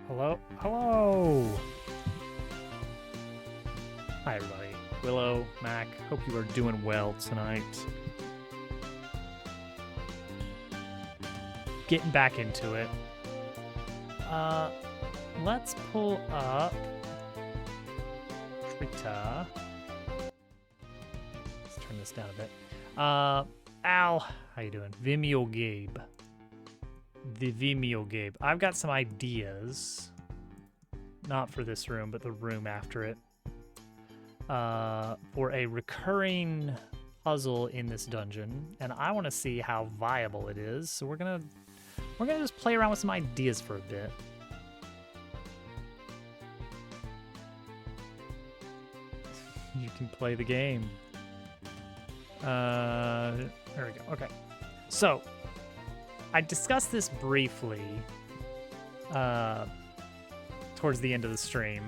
Hello? Hello! Hi, everybody. Willow, Mac, hope you are doing well tonight. Getting back into it. Let's pull up Trita. Let's turn this down a bit. Al, how you doing? Vimeo Gabe. The Vimeo Gabe. I've got some ideas. Not for this room, but the room after it. For a recurring puzzle in this dungeon, and I want to see how viable it is. So we're gonna just play around with some ideas for a bit. You can play the game. There we go. Okay. So I discussed this briefly towards the end of the stream.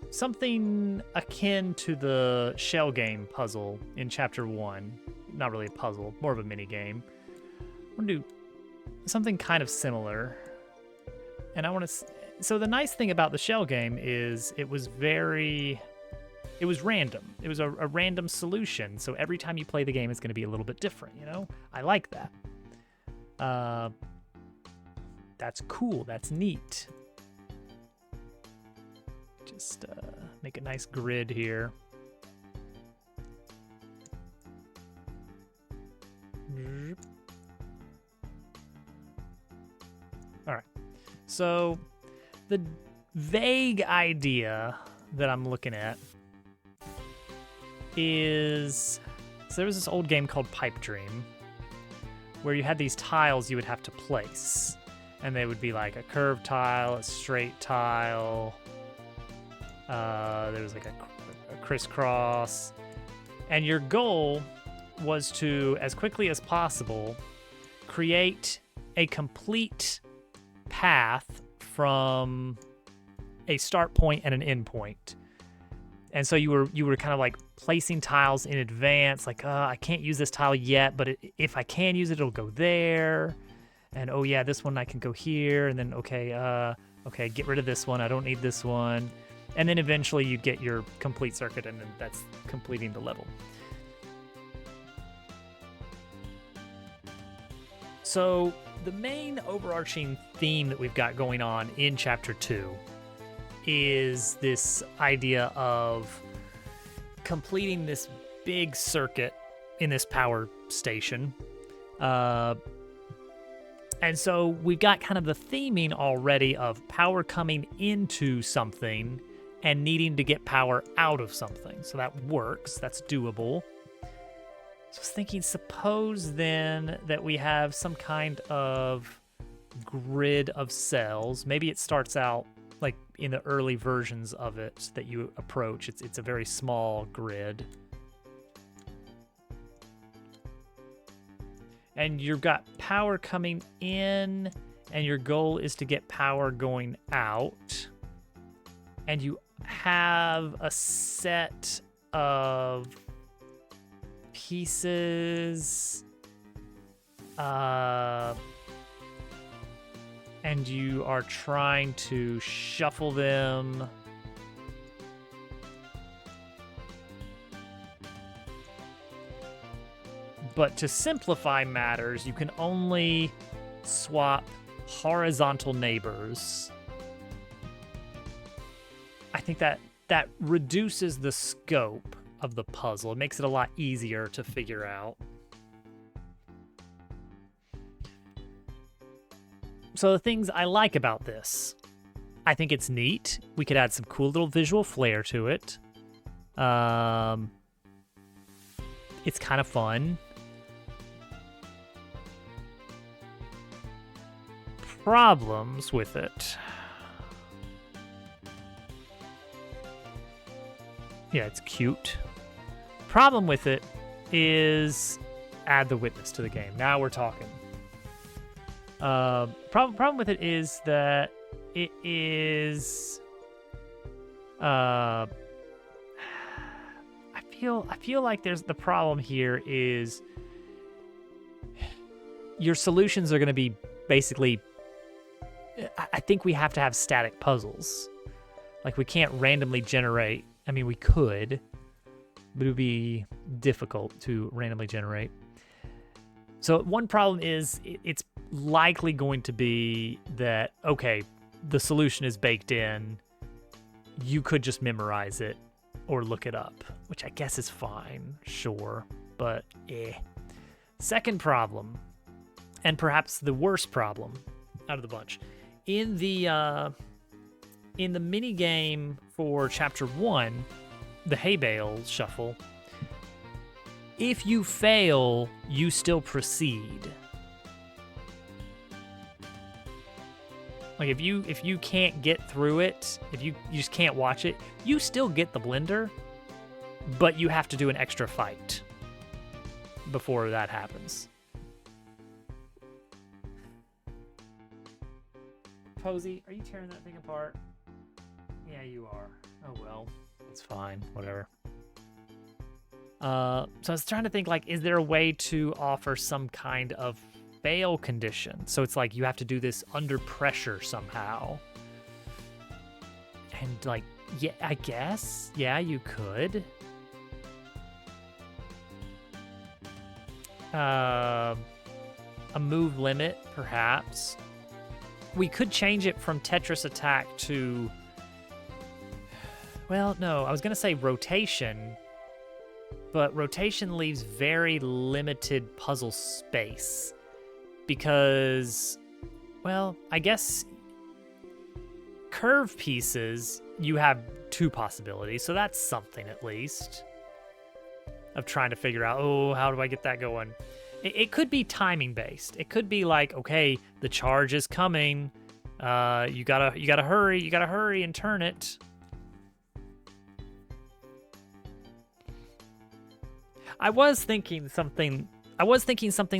Something akin to the shell game puzzle in chapter 1. Not really a puzzle, more of a mini game. I'm gonna do something kind of similar. And I want to. So the nice thing about the shell game is it was random. It was a random solution. So every time you play the game, it's going to be a little bit different. You know, I like that. That's cool. That's neat. Just make a nice grid here. All right. So the vague idea that I'm looking at is, so there was this old game called Pipe Dream where you had these tiles you would have to place, and they would be like a curved tile, a straight tile, there was like a crisscross, and your goal was to, as quickly as possible, create a complete path from a start point and an end point. And so you were kind of like placing tiles in advance, like, I can't use this tile yet, but if I can use it, it'll go there. And oh yeah, this one I can go here, and then okay, get rid of this one. I don't need this one. And then eventually you get your complete circuit, and then that's completing the level. So the main overarching theme that we've got going on in Chapter 2 is this idea of completing this big circuit in this power station. And so we've got kind of the theming already of power coming into something and needing to get power out of something. So that works, that's doable. So I was thinking, suppose then that we have some kind of grid of cells. Maybe it starts out like in the early versions of it that you approach. It's a very small grid. And you've got power coming in, and your goal is to get power going out. And you have a set of pieces, and you are trying to shuffle them. But to simplify matters, you can only swap horizontal neighbors. I think that reduces the scope of the puzzle. It makes it a lot easier to figure out. So the things I like about this, I think it's neat. We could add some cool little visual flair to it. It's kind of fun. Problems with it. Yeah, it's cute. Problem with it is add the witness to the game. Now we're talking. Problem with it is that it is. I feel like there's the problem here is your solutions are going to be basically, I think we have to have static puzzles. Like, we can't randomly generate. I mean, we could, but it would be difficult to randomly generate. So one problem is it's likely going to be that, okay, the solution is baked in. You could just memorize it or look it up, which I guess is fine, sure, but Second problem, and perhaps the worst problem out of the bunch, in the mini game for Chapter 1, the hay bale shuffle, if you fail, you still proceed. Like, if you can't get through it, if you just can't watch it, you still get the blender, but you have to do an extra fight before that happens. Posey, are you tearing that thing apart? Yeah, you are. Oh well, it's fine, whatever. So I was trying to think, like, is there a way to offer some kind of fail condition? So it's like you have to do this under pressure somehow. And, like, yeah, I guess, yeah, you could. A move limit, perhaps. We could change it from Tetris Attack to... Well, no, I was going to say rotation, but rotation leaves very limited puzzle space because, well, I guess curve pieces, you have two possibilities, so that's something at least of trying to figure out, oh, how do I get that going? It could be timing based. It could be like, okay, the charge is coming. You gotta hurry and turn it. I was thinking something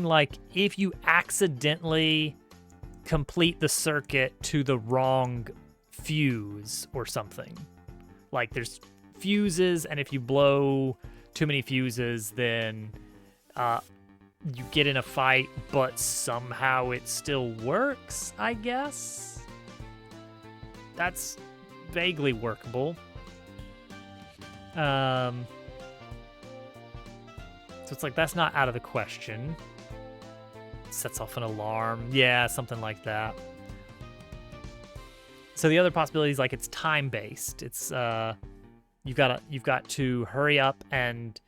like, if you accidentally complete the circuit to the wrong fuse or something. Like, there's fuses, and if you blow too many fuses, then you get in a fight, but somehow it still works, I guess? That's vaguely workable. So it's like, that's not out of the question. Sets off an alarm. Yeah, something like that. So the other possibility is, like, it's time-based. It's you've got to hurry up and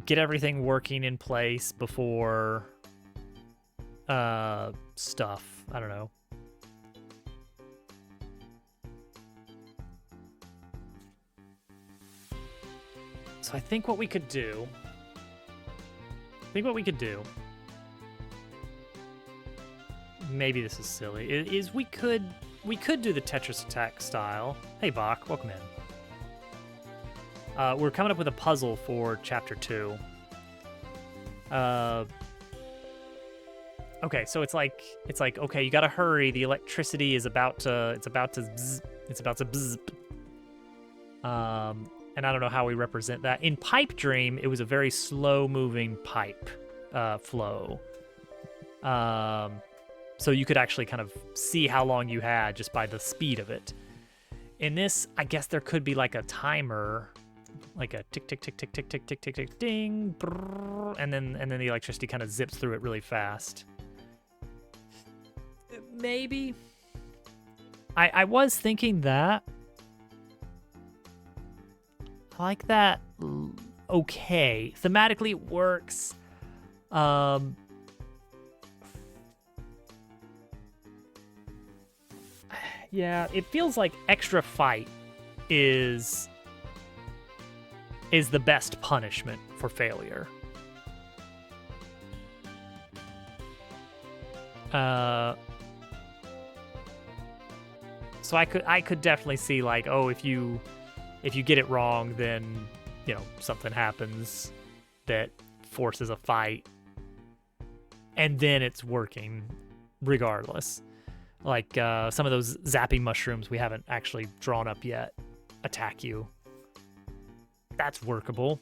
get everything working in place before stuff. I don't know. So I think what we could do, maybe this is silly, is we could do the Tetris Attack style. Hey, Bach, welcome in. We're coming up with a puzzle for Chapter 2. Okay, so it's like, okay, you gotta hurry. The electricity is about to bzz. And I don't know how we represent that. In Pipe Dream, it was a very slow-moving pipe flow. So you could actually kind of see how long you had just by the speed of it. In this, I guess there could be like a timer, like a tick, tick, tick, tick, tick, tick, tick, tick, tick, ding, brrr, and then the electricity kind of zips through it really fast. Maybe. I was thinking that. I like that. Okay. Thematically, it works. Yeah, it feels like extra fight is the best punishment for failure. So I could definitely see, like, oh, if you get it wrong, then, you know, something happens that forces a fight, and then it's working regardless. Like some of those zapping mushrooms we haven't actually drawn up yet attack you. That's workable.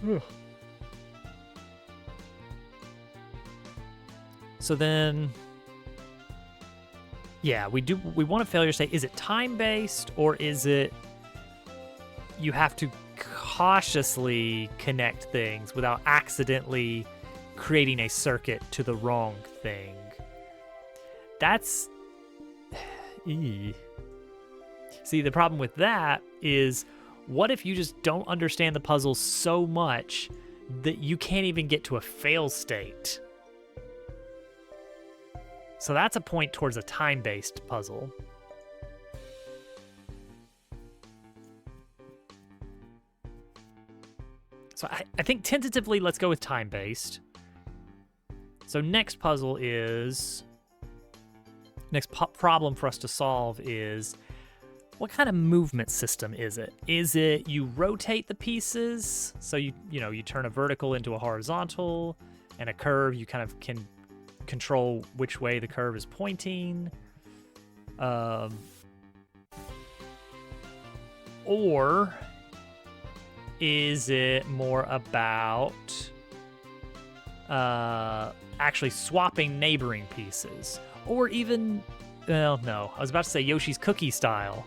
Ugh. So then, yeah, we want a failure state. Is it time-based, or is it you have to cautiously connect things without accidentally creating a circuit to the wrong thing? That's... See, the problem with that is, what if you just don't understand the puzzle so much that you can't even get to a fail state? So that's a point towards a time-based puzzle. So I think tentatively, let's go with time-based. So next puzzle is... Next problem for us to solve is, what kind of movement system is it? Is it you rotate the pieces? So you turn a vertical into a horizontal, and a curve, you kind of can control which way the curve is pointing. Or is it more about actually swapping neighboring pieces? Or even, well, no, I was about to say Yoshi's Cookie style.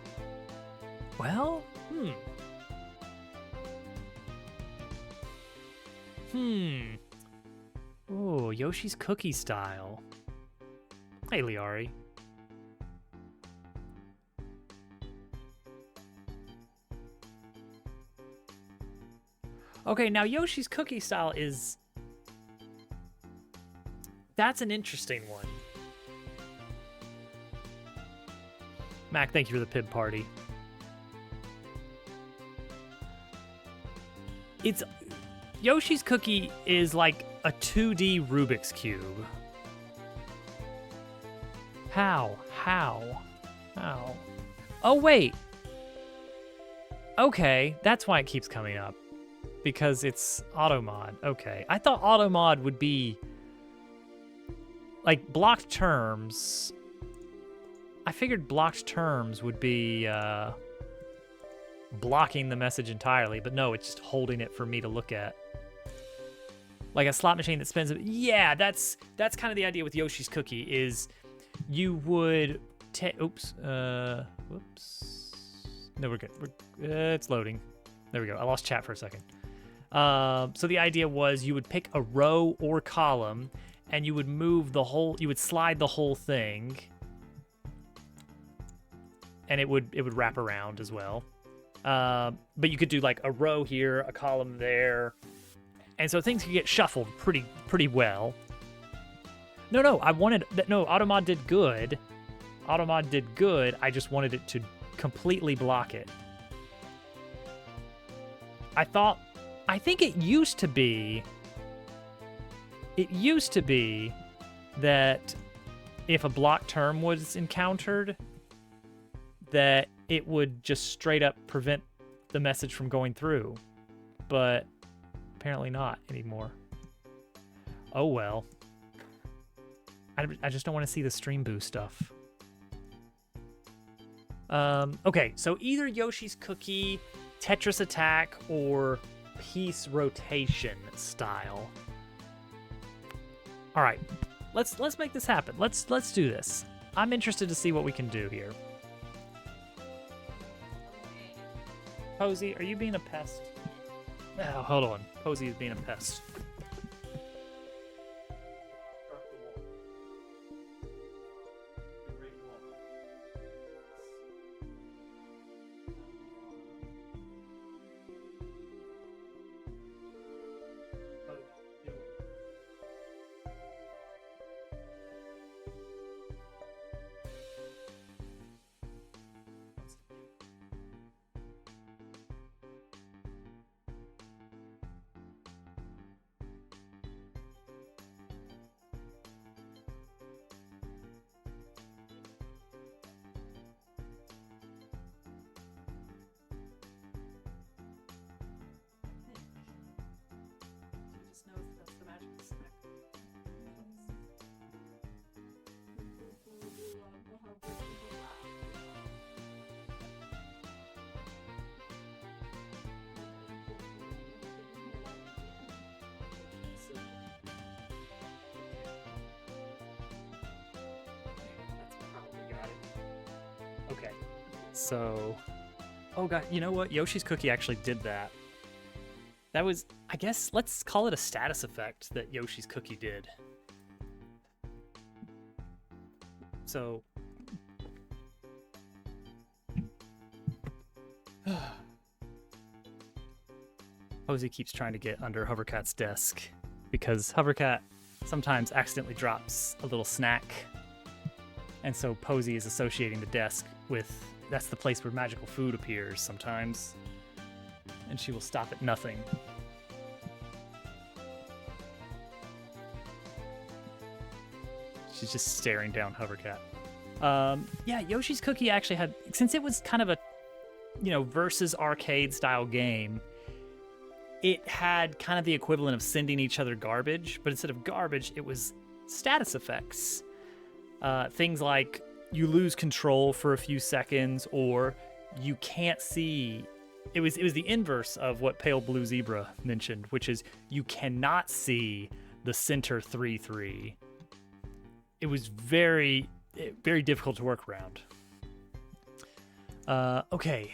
Well, Oh, Yoshi's Cookie style. Hey, Liari. Okay, now Yoshi's Cookie style is... That's an interesting one. Mac, thank you for the Pib party. It's... Yoshi's Cookie is like a 2D Rubik's Cube. How? Oh, wait. Okay, that's why it keeps coming up. Because it's AutoMod. Okay. I thought AutoMod would be... like, blocked terms... I figured blocked terms would be blocking the message entirely, but no, it's just holding it for me to look at. Like a slot machine that spins. Yeah, that's kind of the idea with Yoshi's Cookie is you would take... Oops. Whoops. No, we're good. It's loading. There we go. I lost chat for a second. So the idea was you would pick a row or column and you would move the whole... You would slide the whole thing... and it would wrap around as well. But you could do like a row here, a column there, and so things could get shuffled pretty well. No, I wanted that. No, AutoMod did good. AutoMod did good. I just wanted it to completely block it. I think it used to be. It used to be that if a block term was encountered, that it would just straight up prevent the message from going through. But apparently not anymore. Oh well. I just don't want to see the stream boost stuff. Okay, so either Yoshi's Cookie, Tetris Attack, or Piece Rotation style. All right, let's make this happen. Let's do this. I'm interested to see what we can do here. Posey, are you being a pest? Oh, hold on. Posey is being a pest. So, oh god, you know what? Yoshi's Cookie actually did that. That was, I guess, let's call it a status effect that Yoshi's Cookie did. So, Posey keeps trying to get under Hovercat's desk because Hovercat sometimes accidentally drops a little snack. And so Posey is associating the desk with, that's the place where magical food appears sometimes. And she will stop at nothing. She's just staring down Hovercat. Yeah, Yoshi's Cookie actually had, since it was kind of a, versus arcade style game, it had kind of the equivalent of sending each other garbage, but instead of garbage, it was status effects. Things like you lose control for a few seconds, or you can't see. It was the inverse of what Pale Blue Zebra mentioned, which is you cannot see the center 3-3. It was very, very difficult to work around. Okay,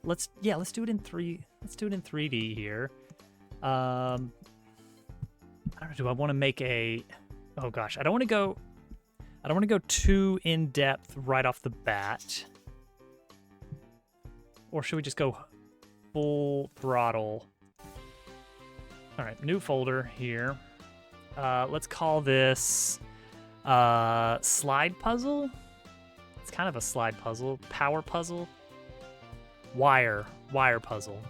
let's do it in 3D here. I don't know, do I want to make a? Oh gosh, I don't want to go too in depth right off the bat. Or should we just go full throttle? All right, new folder here. Let's call this slide puzzle. It's kind of a slide puzzle, power puzzle, wire puzzle.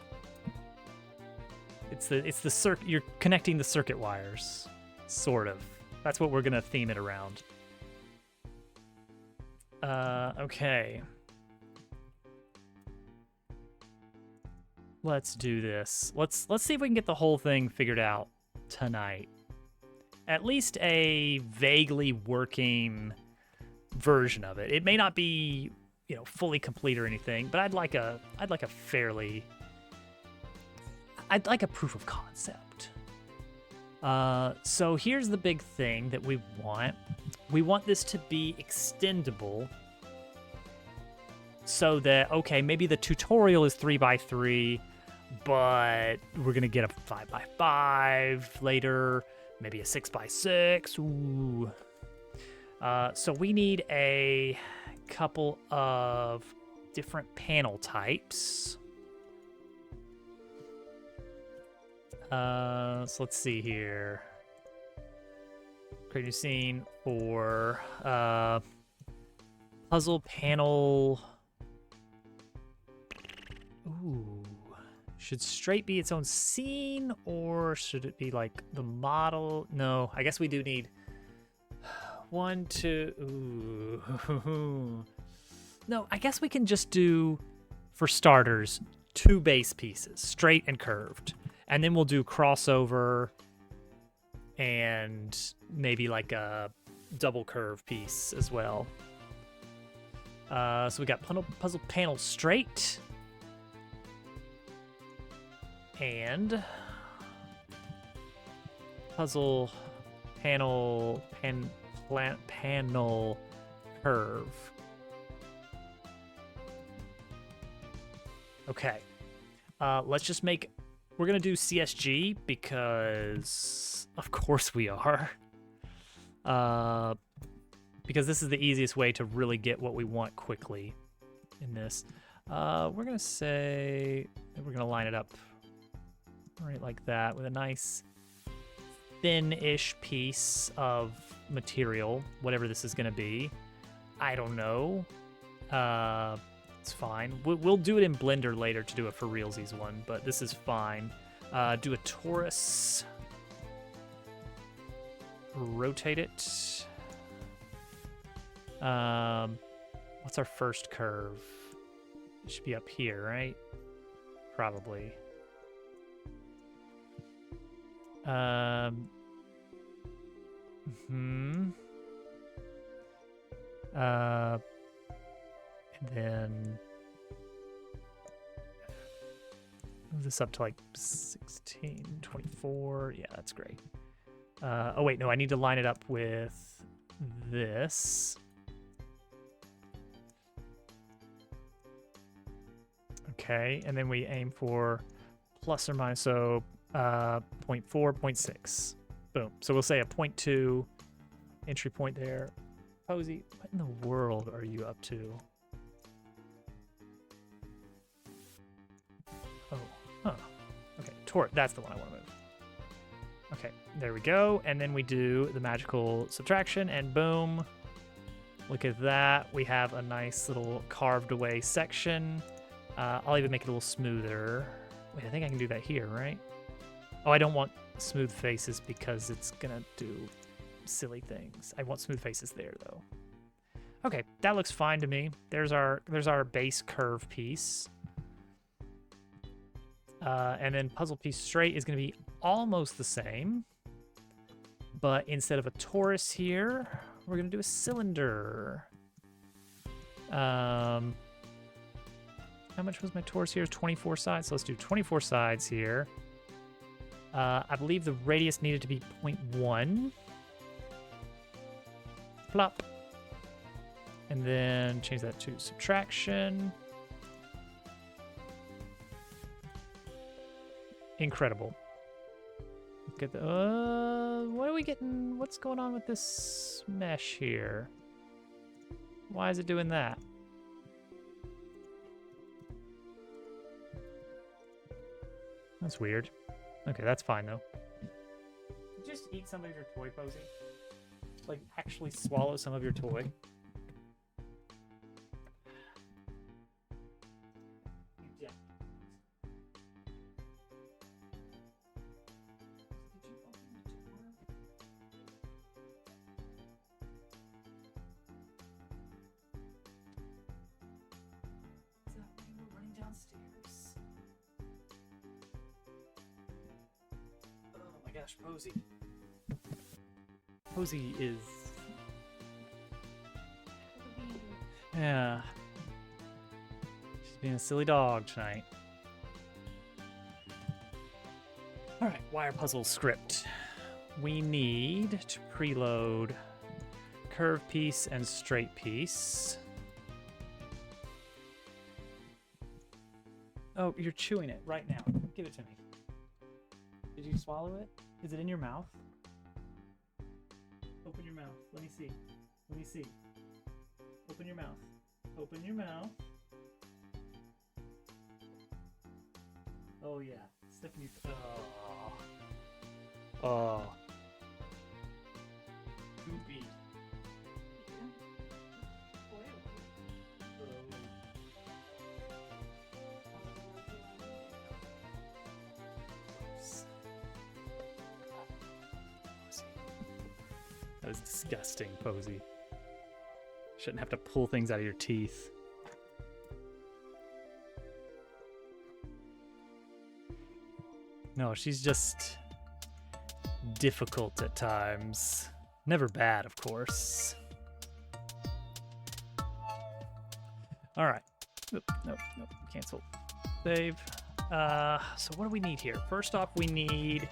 It's the circuit. You're connecting the circuit wires, sort of. That's what we're gonna theme it around. Okay. Let's do this. Let's see if we can get the whole thing figured out tonight. At least a vaguely working version of it. It may not be, fully complete or anything, but I'd like a proof of concept. So here's the big thing that we want. We want this to be extendable so that, okay, maybe the tutorial is 3x3, but we're gonna get a 5x5 later, maybe a 6x6. Ooh. So we need a couple of different panel types. So let's see here. Create a new scene for puzzle panel. Ooh. Should straight be its own scene, or should it be like the model? No, I guess we do need 1, 2. Ooh. No, I guess we can just do, for starters, 2 base pieces, straight and curved. And then we'll do crossover and maybe like a double curve piece as well. So we got puzzle panel straight. And puzzle panel curve. Okay. Let's just make, we're gonna do CSG because of course we are. Because this is the easiest way to really get what we want quickly in this. We're gonna say, we're gonna line it up right like that with a nice thin-ish piece of material, whatever this is gonna be. I don't know. It's fine. We'll do it in Blender later to do a for realsies one, but this is fine. Do a torus. Rotate it. What's our first curve? It should be up here, right? Probably. And then move this up to like 16, 24. Yeah, that's great. Oh wait, no, I need to line it up with this. Okay, and then we aim for plus or minus, so 0.4, 0.6. Boom. So we'll say a 0.2 entry point there. Posey, what in the world are you up to? Oh, huh. Okay, that's the one I want to move. Okay, there we go. And then we do the magical subtraction, and boom. Look at that. We have a nice little carved away section. I'll even make it a little smoother. Wait, I think I can do that here, right? Oh, I don't want smooth faces because it's gonna do silly things. I want smooth faces there, though. Okay, that looks fine to me. There's our base curve piece. And then puzzle piece straight is gonna be almost the same. But instead of a torus here, we're gonna do a cylinder. How much was my torus here? 24 sides. So let's do 24 sides here. I believe the radius needed to be 0.1. Plop. And then change that to subtraction. Incredible. Look at the, what are we getting? What's going on with this mesh here? Why is it doing that? That's weird. Okay, that's fine though. Just eat some of your toy, Posey. Like, actually swallow some of your toy. Gosh, Posey. Posey is... Yeah. She's being a silly dog tonight. Alright, wire puzzle script. We need to preload curve piece and straight piece. Oh, you're chewing it right now. Give it to me. Did you swallow it? Is it in your mouth? Open your mouth. Let me see. Let me see. Open your mouth. Open your mouth. Oh, yeah. Stephanie. Oh. Oh. Goopy. That was disgusting, Posey. Shouldn't have to pull things out of your teeth. No, she's just difficult at times. Never bad, of course. All right. Oop, nope, cancel. Save. So what do we need here? First off, we need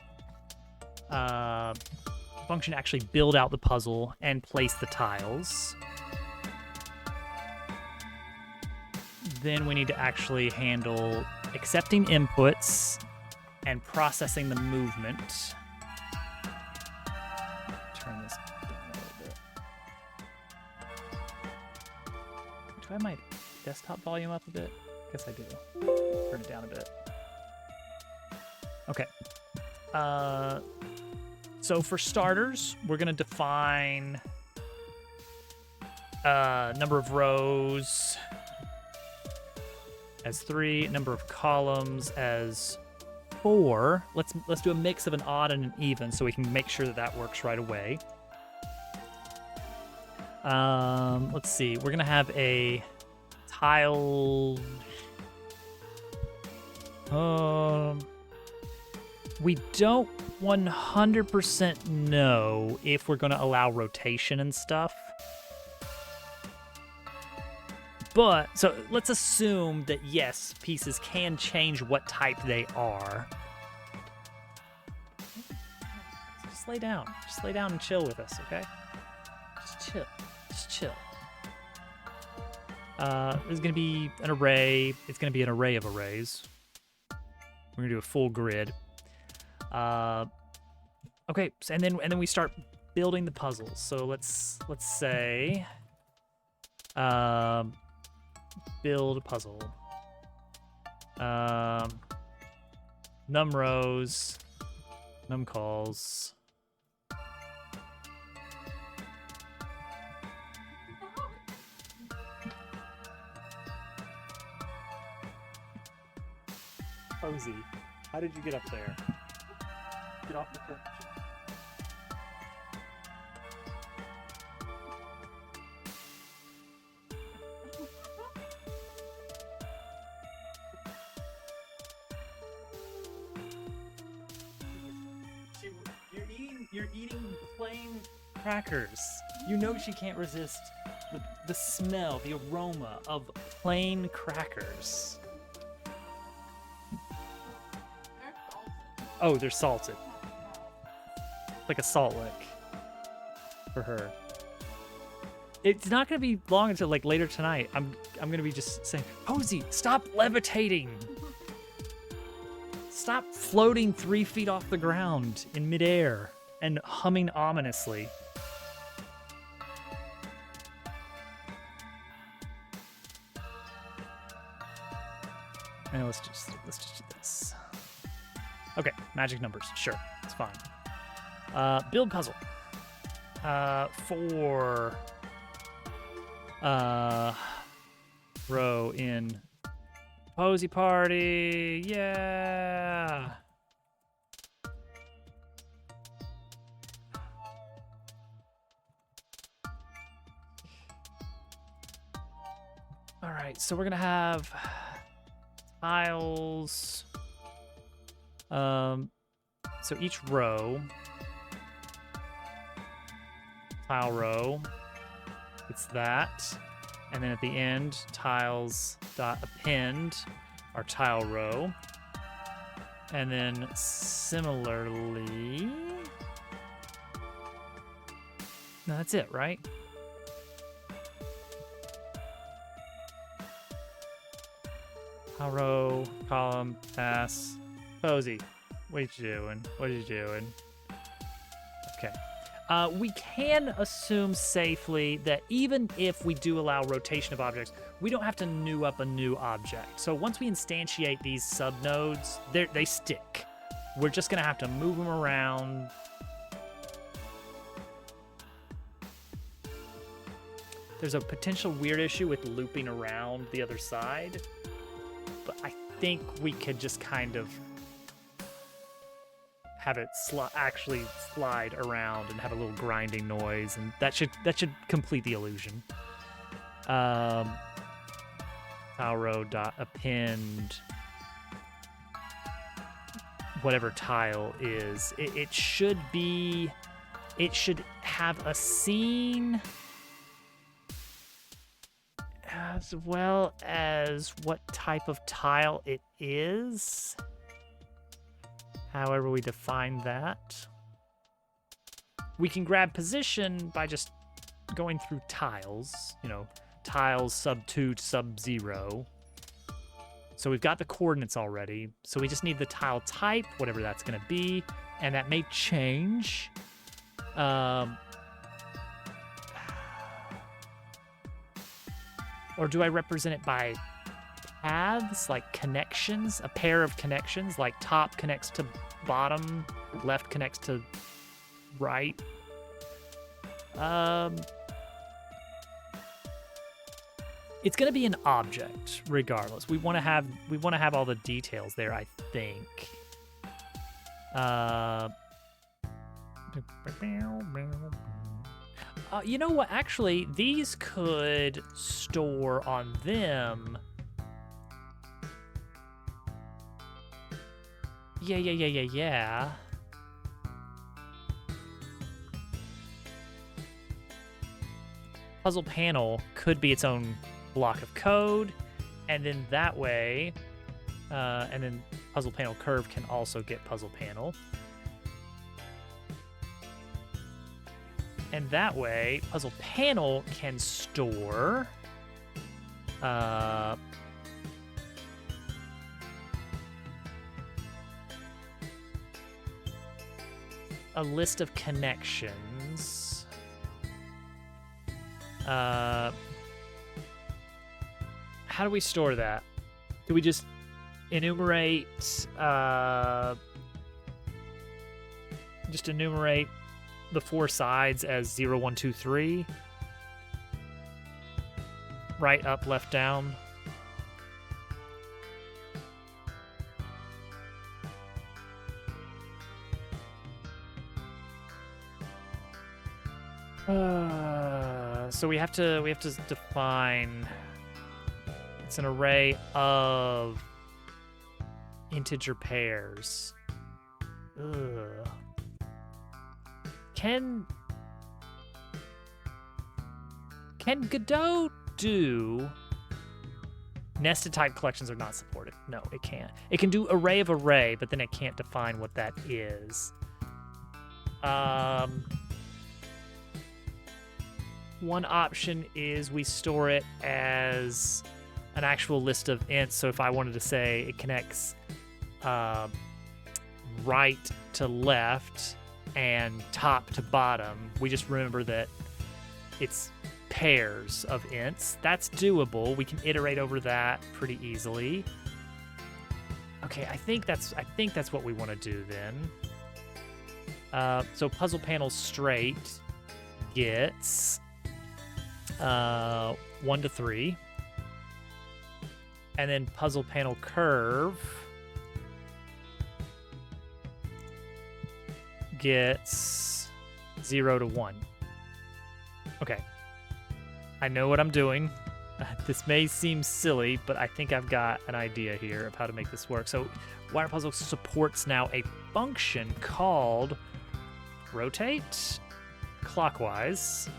function to actually build out the puzzle and place the tiles. Then we need to actually handle accepting inputs and processing the movement. Turn this down a little bit. Do I have my desktop volume up a bit? I guess I do. Turn it down a bit. Okay. So for starters, we're going to define number of rows as 3, number of columns as 4. Let's do a mix of an odd and an even so we can make sure that that works right away. Let's see. We're going to have a tile... we don't 100% know if we're going to allow rotation and stuff. But, so let's assume that yes, pieces can change what type they are. Just lay down. Just lay down and chill with us, okay? Just chill. Just chill. There's going to be an array. It's going to be an array of arrays. We're going to do a full grid. Okay, so, and then we start building the puzzles. So let's say build a puzzle. Num rows, num calls. Posey, how did you get up there? Get off the perch. You're eating plain crackers. You know she can't resist the smell, the aroma of plain crackers. Oh, they're salted. Like a salt lick for her. It's not gonna be long until like later tonight. I'm gonna be just saying, Posey, stop levitating. Stop floating 3 feet off the ground in midair and humming ominously. And let's just do this. Okay, magic numbers. Sure, it's fine. Build puzzle. For row in Posey party. Yeah. All right, so we're gonna have tiles. So each row, tile row, it's that. And then at the end, tiles dot append our tile row. And then similarly, no, that's it, right? Tile row, column, pass. Posey, what you doing? What are you doing? Okay. We can assume safely that even if we do allow rotation of objects, we don't have to new up a new object. So once we instantiate these subnodes, they stick. We're just gonna have to move them around. There's a potential weird issue with looping around the other side, but I think we could just kind of have it actually slide around and have a little grinding noise, and that should complete the illusion. Tile row dot append whatever tile is. It should have a scene as well as what type of tile it is. However we define that. We can grab position by just going through tiles, tiles sub 2 to sub 0. So we've got the coordinates already. So we just need the tile type, whatever that's gonna be, and that may change. Or do I represent it by paths, like connections, a pair of connections, like top connects to bottom, left connects to right. It's going to be an object regardless. We want to have all the details there, I think. You know what? Actually, these could store on them. Yeah. Puzzle panel could be its own block of code, and then that way, and then puzzle panel curve can also get puzzle panel. And that way, puzzle panel can store Uh, a list of connections. How do we store that? Do we just enumerate the 4 sides as 0, 1, 2, 3? Right, up, left, down. So we have to define. It's an array of integer pairs. Ugh. Can Godot do nested type collections are not supported? No, it can't. It can do array of array, but then it can't define what that is. One option is we store it as an actual list of ints. So if I wanted to say it connects right to left and top to bottom, we just remember that it's pairs of ints. That's doable. We can iterate over that pretty easily. Okay, I think that's what we want to do then. So puzzle panel straight gets 1 to 3. And then puzzle panel curve gets 0 to 1. Okay. I know what I'm doing. This may seem silly, but I think I've got an idea here of how to make this work. So WirePuzzle supports now a function called rotate clockwise,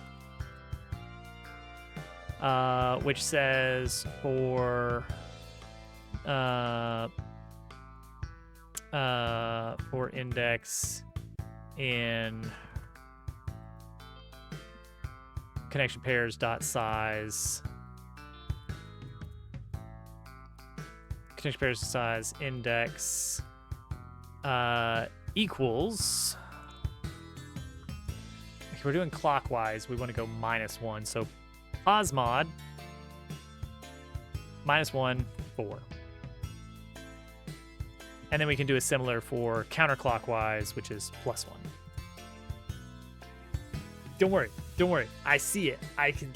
which says for index in connection pairs dot size connection pairs size index equals. Okay, we're doing clockwise. We want to go -1. So posmod -1 4. And then we can do a similar for counterclockwise, which is +1. Don't worry. I see it. I can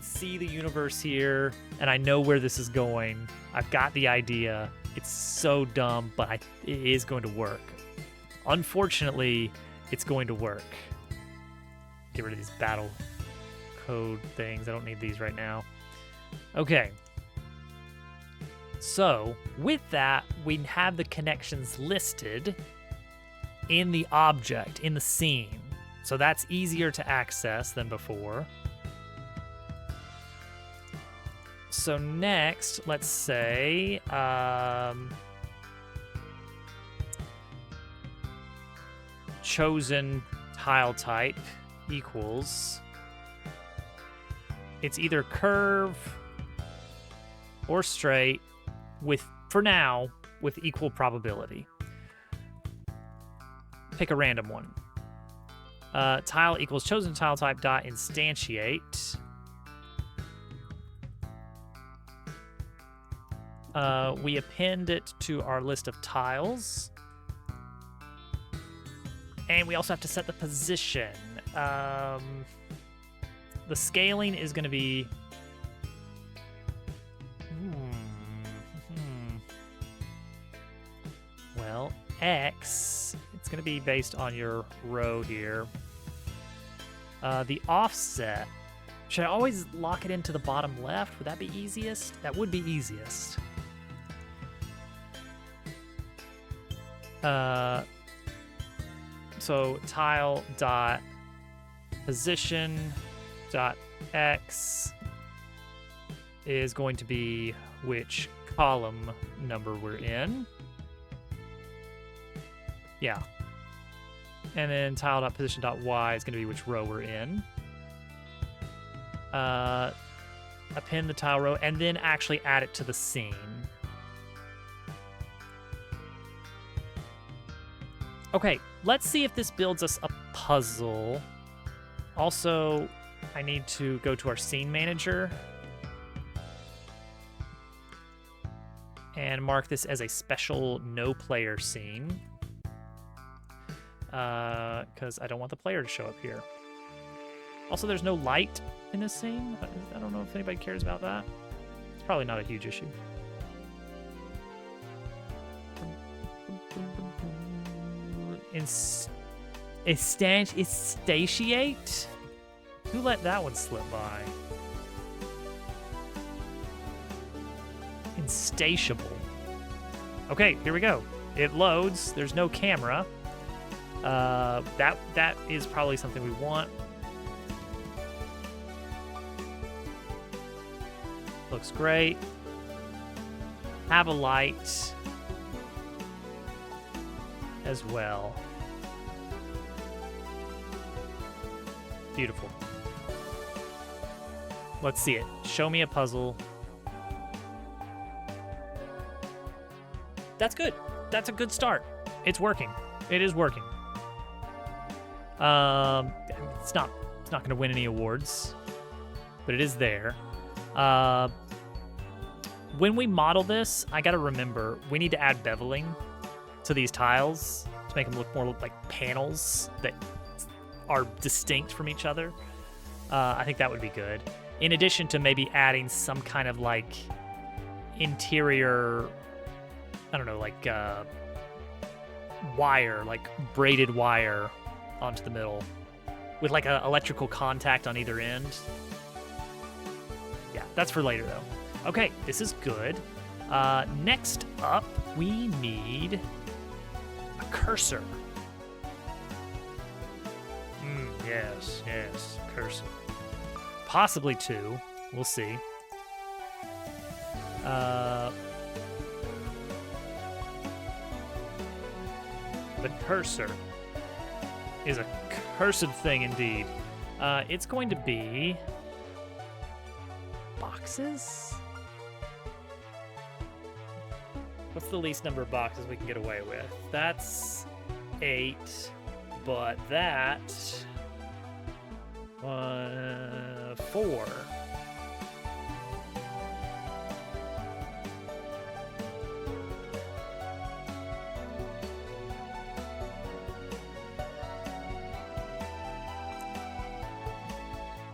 see the universe here, and I know where this is going. I've got the idea. It's so dumb, but it is going to work. Unfortunately, it's going to work. Get rid of these battle code things. I don't need these right now. Okay. So, with that, we have the connections listed in the object, in the scene. So that's easier to access than before. So next, let's say, chosen tile type equals, it's either curve or straight with, for now, with equal probability. Pick a random one. Tile equals chosen tile type dot instantiate. We append it to our list of tiles. And we also have to set the position. The scaling is going to be... Well, X, it's going to be based on your row here. The offset, should I always lock it into the bottom left? Would that be easiest? That would be easiest. So tile dot position dot X is going to be which column number we're in. Yeah. And then tile.position.y is going to be which row we're in. append the tile row, and then actually add it to the scene. Okay, let's see if this builds us a puzzle. Also, I need to go to our scene manager and mark this as a special no player scene, because I don't want the player to show up here. Also, there's no light in this scene. I don't know if anybody cares about that. It's probably not a huge issue. Instantiate? Who let that one slip by? Insatiable. Okay, here we go. It loads. There's no camera. That is probably something we want. Looks great. Have a light as well. Beautiful. Let's see it. Show me a puzzle. That's good. That's a good start. It's working. It is working. It's not going to win any awards, but it is there. When we model this, I got to remember we need to add beveling to these tiles to make them look more like panels that are distinct from each other. I think that would be good. In addition to maybe adding some kind of like interior, I don't know, like wire, like braided wire onto the middle with like an electrical contact on either end. Yeah, that's for later though. Okay, this is good. Next up, we need a cursor. Yes, cursor. Possibly two. We'll see. The cursor is a cursed thing indeed. It's going to be boxes? What's the least number of boxes we can get away with? That's 8, but that 4.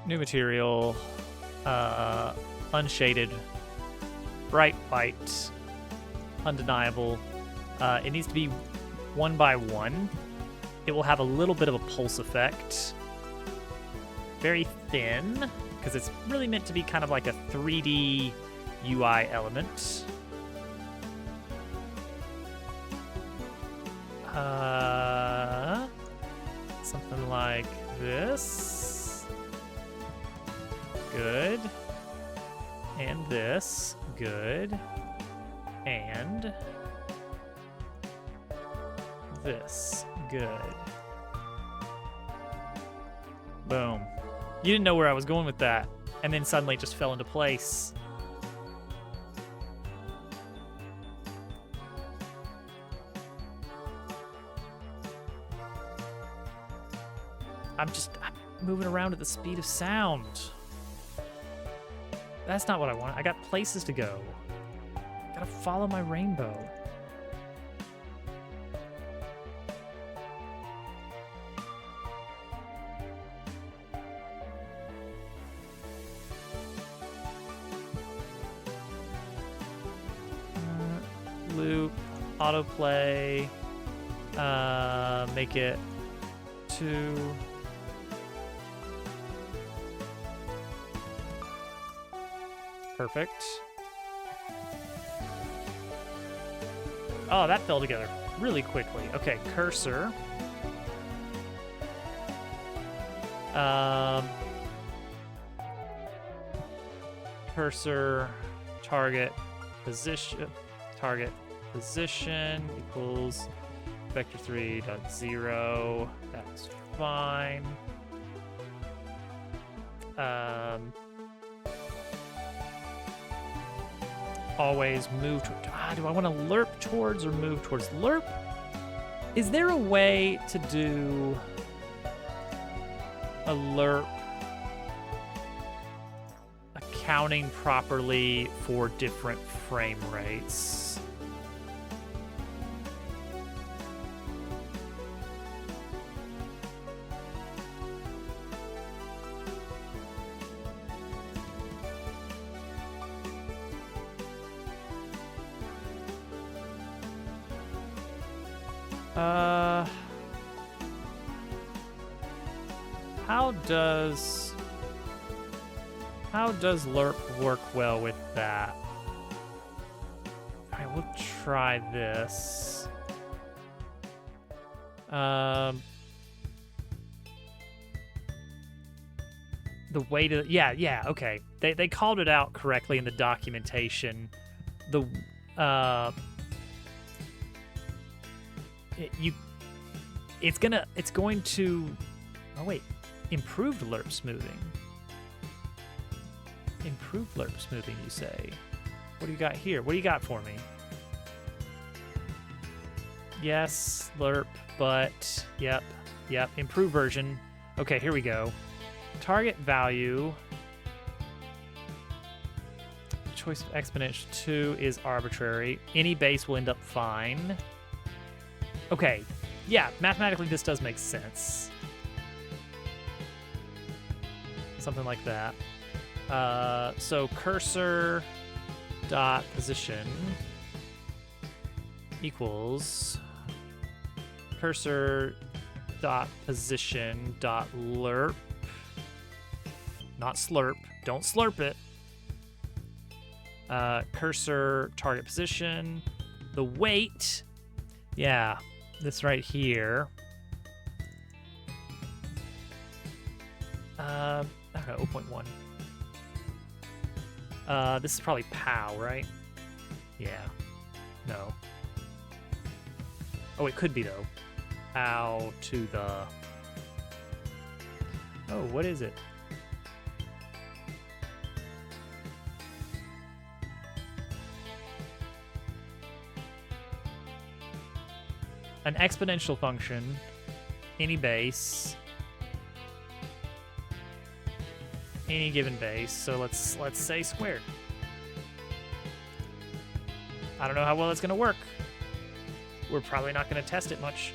New material, unshaded, bright white, undeniable. It needs to be 1 by 1. It will have a little bit of a pulse effect. Very thin, because it's really meant to be kind of like a 3D UI element. Something like this. Good. And this. Good. And this. Good. Boom. You didn't know where I was going with that, and then suddenly it just fell into place. I'm moving around at the speed of sound. That's not what I want. I got places to go. Gotta follow my rainbow. Loop, autoplay, make it 2. Perfect. Oh, that fell together really quickly. Okay, cursor. Cursor, target, position equals vector 3.0. That's fine. always move to, do I want to lerp towards or move towards lerp? Is there a way to do a lerp accounting properly for different frame rates? How does lerp work well with that? All right, we'll try this. The way to, yeah, okay. They called it out correctly in the documentation. It's going to, oh wait, improved lerp smoothing. Improved lerp smoothing, you say? What do you got here? What do you got for me? Yes, lerp, but yep, improved version. Okay, here we go. Target value. Choice of exponential 2 is arbitrary. Any base will end up fine. Okay, yeah, mathematically this does make sense. Something like that. So cursor dot position equals cursor dot position dot lerp, not slurp. Don't slurp it. Cursor target position, the weight. Yeah, this right here. I don't know, 0.1. This is probably POW, right? Yeah. No. Oh, it could be, though. POW to the... Oh, what is it? An exponential function, any base, any given base. So let's say squared. I don't know how well it's gonna work. We're probably not gonna test it much.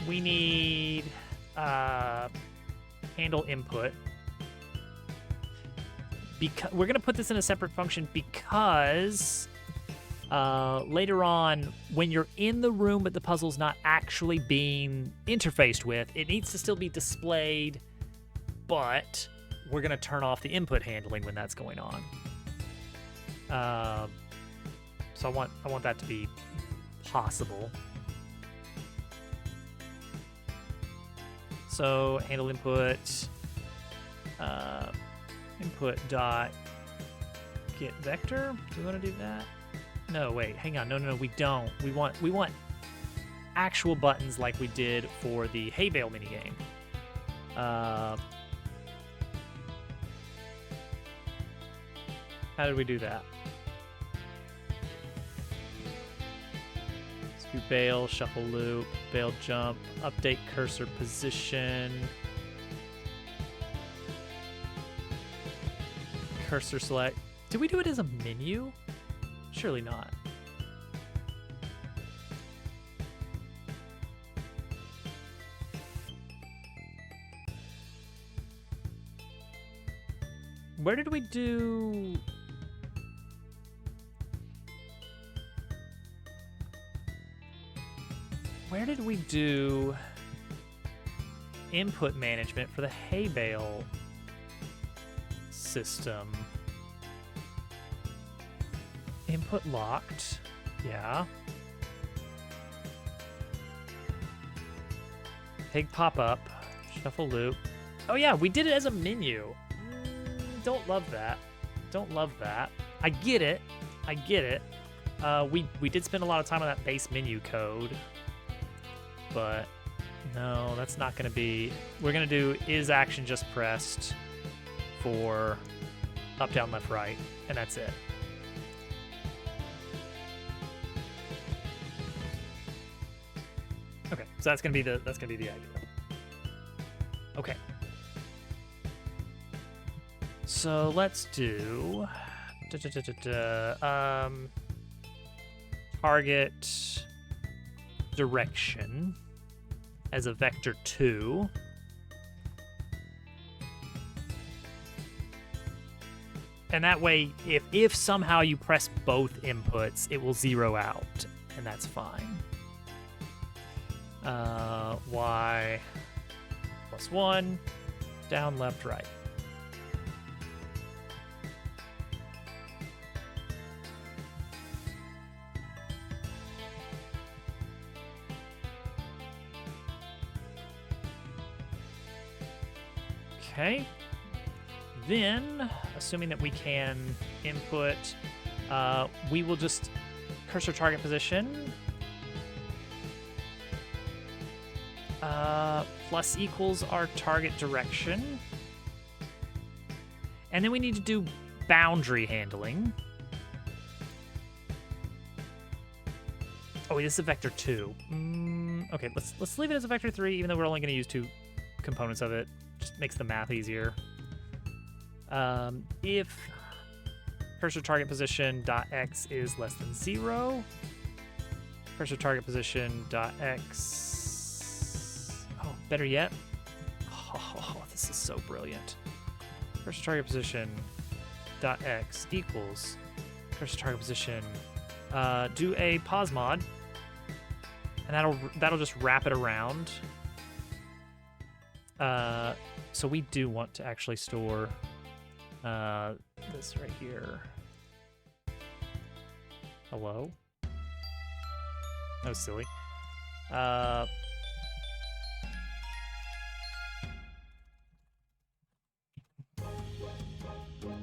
We need handle input. Because we're gonna put this in a separate function because later on, when you're in the room but the puzzle's not actually being interfaced with, it needs to still be displayed, but we're going to turn off the input handling when that's going on. So I want that to be possible. So handle input, input dot get vector. Do we want to do that? No, wait, hang on. No, we don't. We want actual buttons like we did for the hay bale minigame. How did we do that? Let's do bale, shuffle loop, bale jump, update cursor position, cursor select. Did we do it as a menu? Surely not. Where did we do... Where did we do input management for the hay bale system? Input locked, yeah. Pig pop up, shuffle loop. Oh yeah, we did it as a menu. Don't love that. Don't love that. I get it. We did spend a lot of time on that base menu code, but no, that's not gonna be. We're gonna do is action just pressed for up, down, left, right, and that's it. So that's gonna be the idea. Okay. So let's do target direction as a vector 2. And that way, if somehow you press both inputs, it will zero out, and that's fine. Y plus 1, down, left, right. Okay. Then, assuming that we can input, we will just cursor target position plus equals our target direction. And then we need to do boundary handling. Oh, wait, this is a vector 2. Okay, let's leave it as a vector 3, even though we're only going to use 2 components of it. Just makes the math easier. If cursor target position dot x is less than 0, cursor target position dot x. Oh, better yet. Oh, this is so brilliant. Cursor target position dot x equals cursor target position. Do a pause mod, and that'll just wrap it around. So we do want to actually store this right here. Hello? That was silly.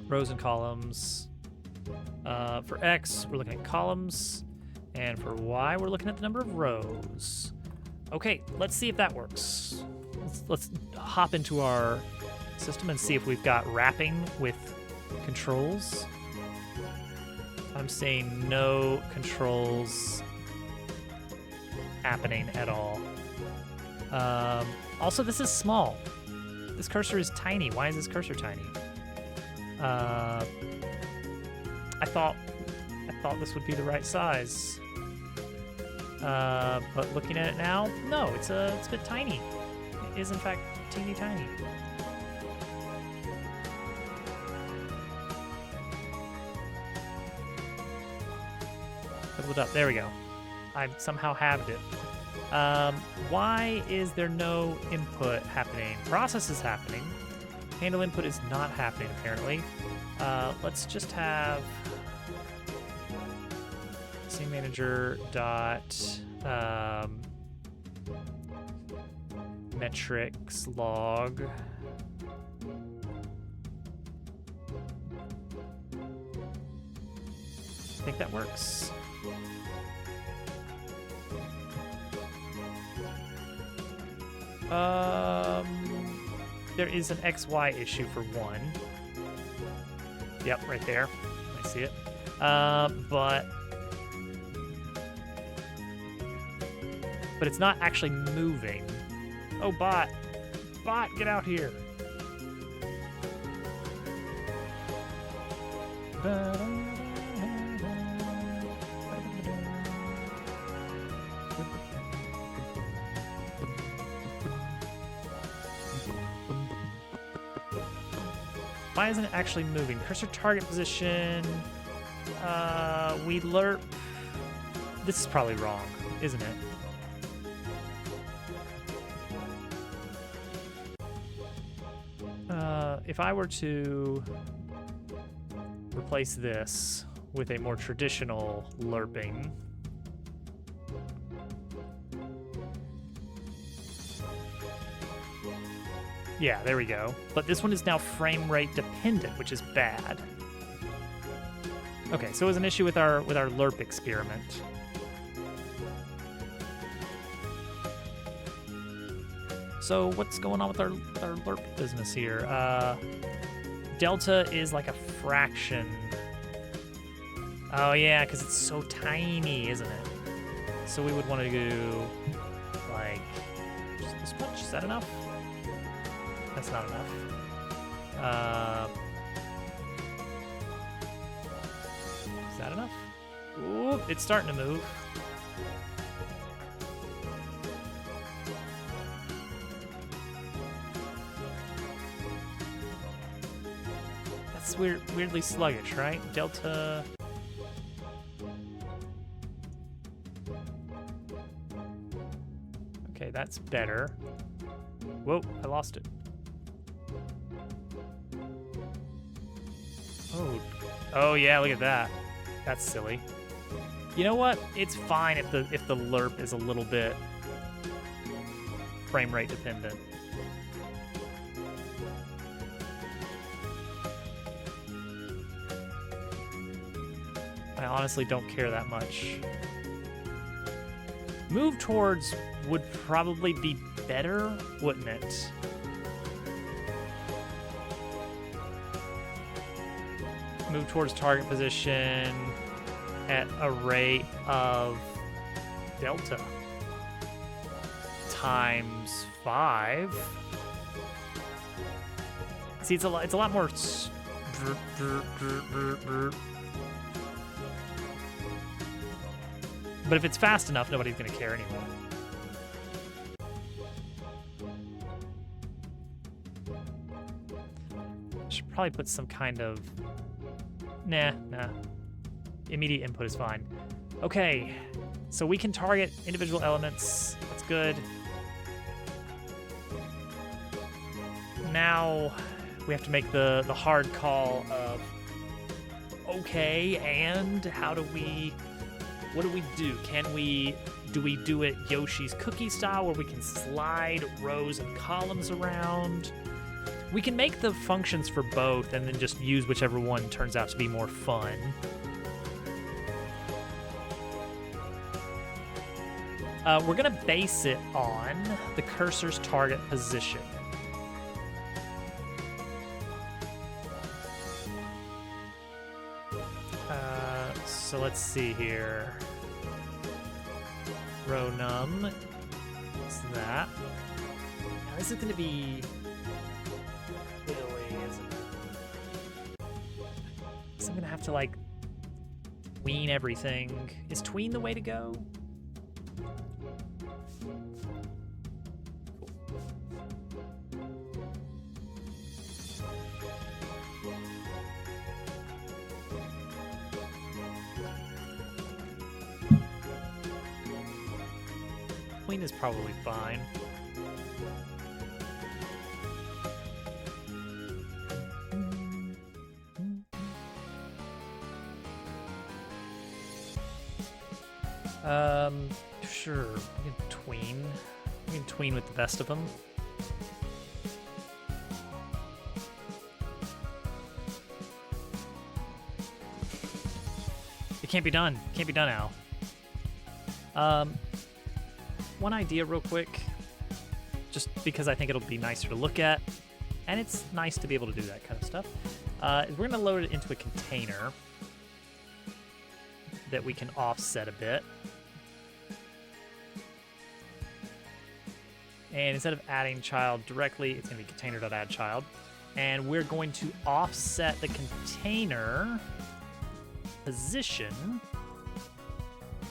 Rows and columns. For X, we're looking at columns, and for Y, we're looking at the number of rows. Okay, let's see if that works. Let's hop into our system and see if we've got wrapping with controls. I'm seeing no controls happening at all. Also, this is small. This cursor is tiny. Why is this cursor tiny? I thought this would be the right size. But looking at it now, no, it's a bit tiny. It is in fact teeny tiny. Double it up. There we go. I somehow halved it. Why is there no input happening? Process is happening. Handle input is not happening, apparently. Let's just have scene manager dot metrics log. I think that works. There is an XY issue for 1. Yep, right there. I see it. But it's not actually moving. Oh, bot. Bot, get out here. Why isn't it actually moving? Cursor target position. We lerp. This is probably wrong, isn't it? If I were to replace this with a more traditional lerping, yeah, there we go. But this one is now frame rate dependent, which is bad. Okay, so it was an issue with our lerp experiment. So what's going on with our lerp business here? Delta is like a fraction. Oh yeah, because it's so tiny, isn't it? So we would want to do like This much? Is that enough? That's not enough. Is that enough? Ooh, it's starting to move. That's weirdly sluggish, right? Delta. Okay, that's better. Whoa, I lost it. Oh yeah, look at that. That's silly. You know what? It's fine if the lerp is a little bit frame rate dependent. I honestly don't care that much. Move towards would probably be better, wouldn't it? Move towards target position at a rate of delta times 5. See, it's a lot more. But if it's fast enough, nobody's gonna care anyway. Should probably put some kind of. Nah. Immediate input is fine. Okay, so we can target individual elements. That's good. Now we have to make the hard call of, okay, and what do we do? Do we do it Yoshi's Cookie style where we can slide rows and columns around? We can make the functions for both and then just use whichever one turns out to be more fun. We're gonna base it on the cursor's target position. So let's see here. Row num. What's that? Now this is gonna be silly, isn't it? So I'm gonna have to like tween everything. Is tween the way to go? Tween is probably fine. Sure, we can tween. We can tween with the best of them. It can't be done. Can't be done, Al. One idea real quick, just because I think it'll be nicer to look at, and it's nice to be able to do that kind of stuff, is we're going to load it into a container that we can offset a bit. And instead of adding child directly, it's going to be container.addChild. And we're going to offset the container position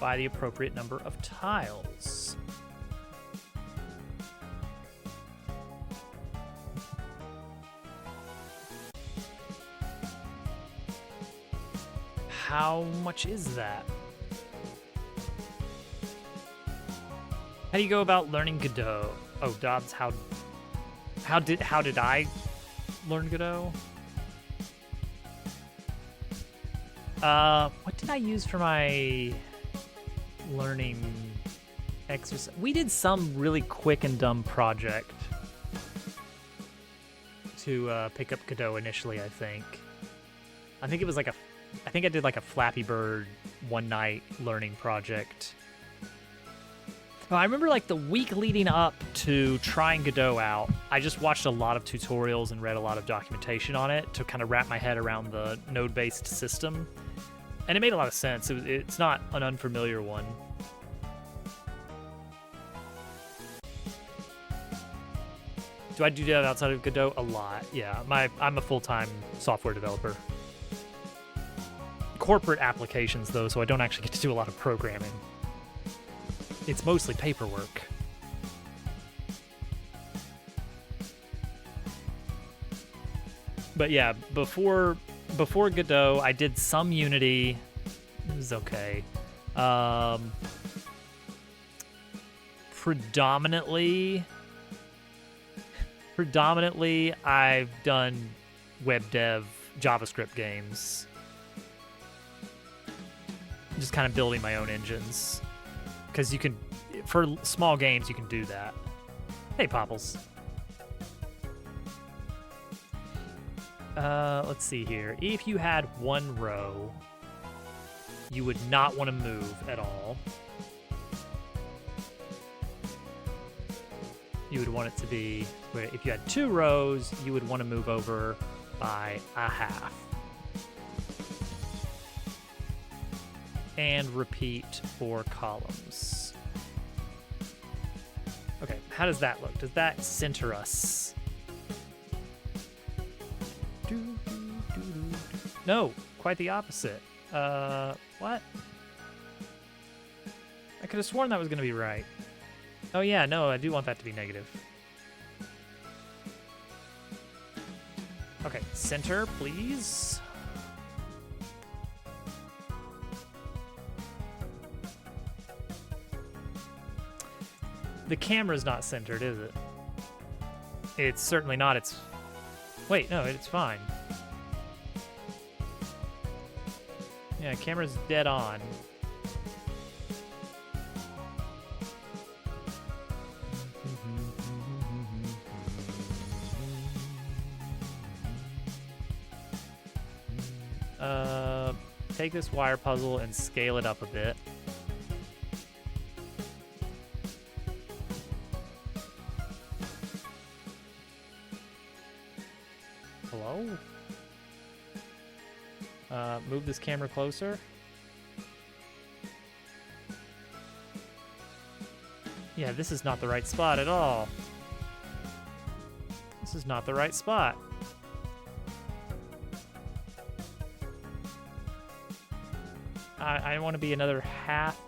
by the appropriate number of tiles. How much is that? How do you go about learning Godot? Oh, Dobbs, how did I learn Godot? What did I use for my learning exercise? We did some really quick and dumb project to pick up Godot initially, I think. I think it was like I think I did like a Flappy Bird one night learning project. Oh, I remember like the week leading up to trying Godot out, I just watched a lot of tutorials and read a lot of documentation on it to kind of wrap my head around the node-based system. And it made a lot of sense. It's not an unfamiliar one. Do I do that outside of Godot? A lot, yeah. I'm a full-time software developer. Corporate applications, though, so I don't actually get to do a lot of programming. It's mostly paperwork. But yeah, before Godot, I did some Unity. It was okay. Predominantly, I've done web dev JavaScript games. Just kind of building my own engines. Because you can, for small games, you can do that. Hey, Popples. Let's see here. If you had one row, you would not want to move at all. You would want it to be, where if you had 2 rows, you would want to move over by a half. And repeat for columns. Okay, how does that look? Does that center us? No, quite the opposite. What? I could have sworn that was going to be right. Oh yeah, no, I do want that to be negative. Okay, center, please. The camera's not centered, is it? It's certainly not. It's... Wait, no, it's fine. Yeah, camera's dead on. Take this wire puzzle and scale it up a bit. Hello? Move this camera closer. Yeah, this is not the right spot at all. This is not the right spot. I want to be another half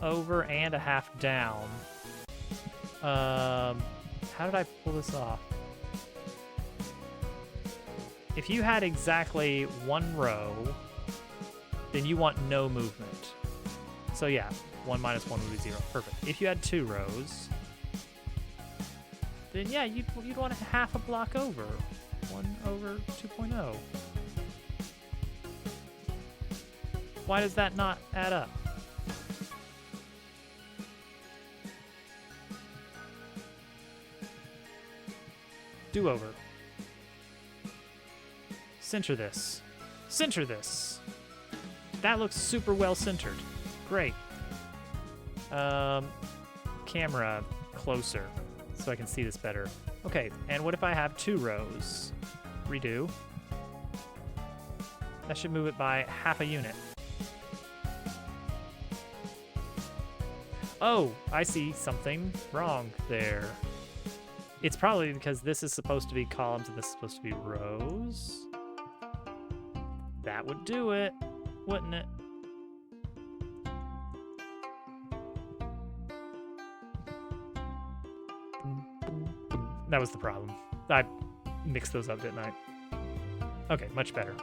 over and a half down. How did I pull this off? If you had exactly 1 row, then you want no movement. So yeah, 1 minus 1 would be 0. Perfect. If you had 2 rows, then yeah, you'd want a half a block over. 1 over 2.0. Why does that not add up? Do over. Center this. Center this. That looks super well centered. Great. Camera closer so I can see this better. Okay, and what if I have 2 rows? Redo. That should move it by half a unit. Oh, I see something wrong there. It's probably because this is supposed to be columns and this is supposed to be rows. That would do it, wouldn't it? That was the problem. I mixed those up, didn't I? Okay, much better.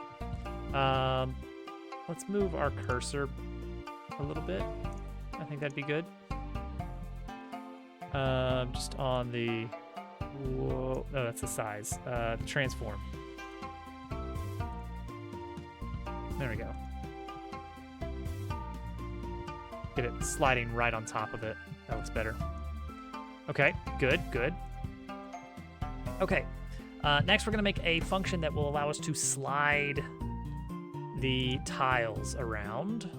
Let's move our cursor a little bit. I think that'd be good. Just on the... Whoa, no, that's the size. Transform. There we go. Get it sliding right on top of it. That looks better. Okay, good, good. Okay, next we're gonna make a function that will allow us to slide the tiles around.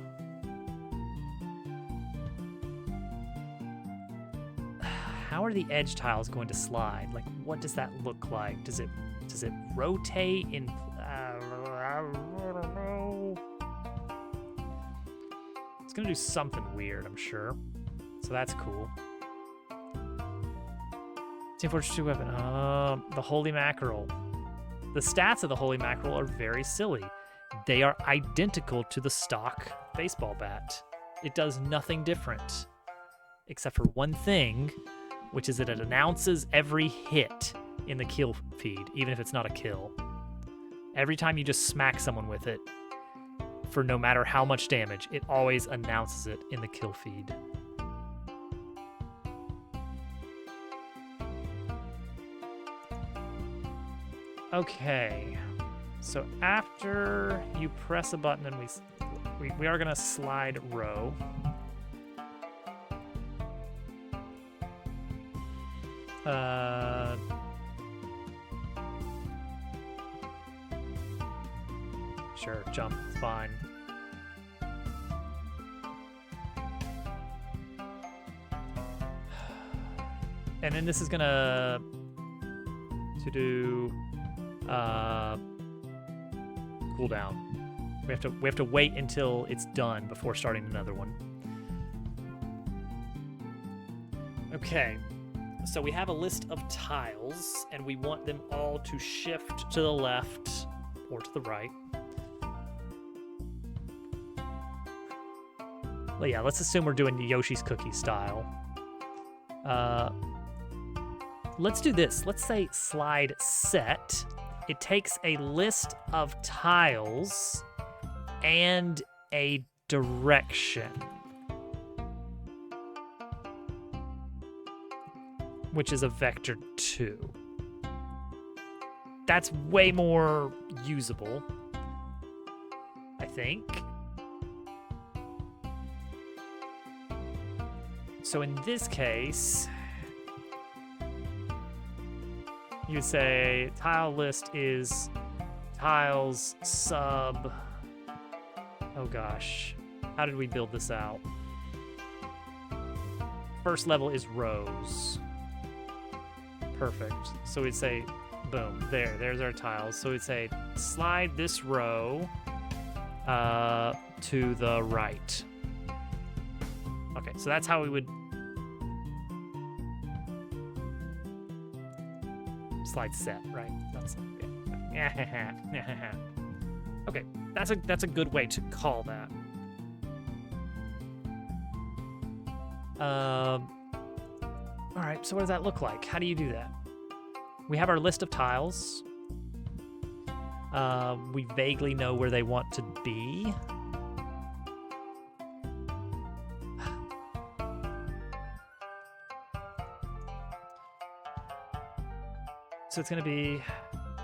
How are the edge tiles going to slide? Like, what does that look like? Does it rotate in? It's gonna do something weird, I'm sure. So that's cool. Team Fortress 2 weapon. The Holy Mackerel. The stats of the Holy Mackerel are very silly. They are identical to the stock baseball bat. It does nothing different, except for one thing, which is that it announces every hit in the kill feed, even if it's not a kill. Every time you just smack someone with it, for no matter how much damage, it always announces it in the kill feed. Okay, so after you press a button and we are gonna slide row. Sure, jump, it's fine. And then this is gonna do cooldown. We have to wait until it's done before starting another one. Okay, so we have a list of tiles, and we want them all to shift to the left or to the right. Well, yeah, let's assume we're doing the Yoshi's Cookie style. Let's do this. Let's say slide set. It takes a list of tiles and a direction, which is a vector 2. That's way more usable, I think. So in this case, you would say tile list is tiles sub. Oh gosh, how did we build this out? First level is rows. Perfect. So we'd say, boom, there's our tiles. So we'd say slide this row to the right. Okay, so that's how we would slide set, right? That's yeah. Okay, that's a good way to call that. All right, so what does that look like? How do you do that? We have our list of tiles. We vaguely know where they want to be. So it's going to be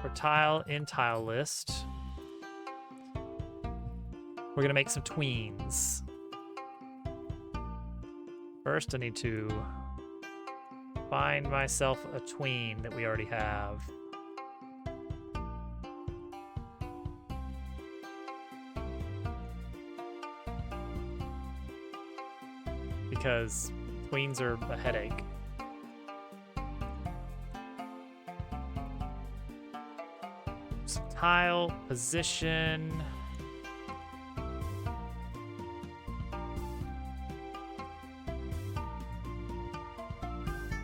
our tile in tile list. We're going to make some tweens. First, I need to find myself a tween that we already have. Because tweens are a headache. So tile, position.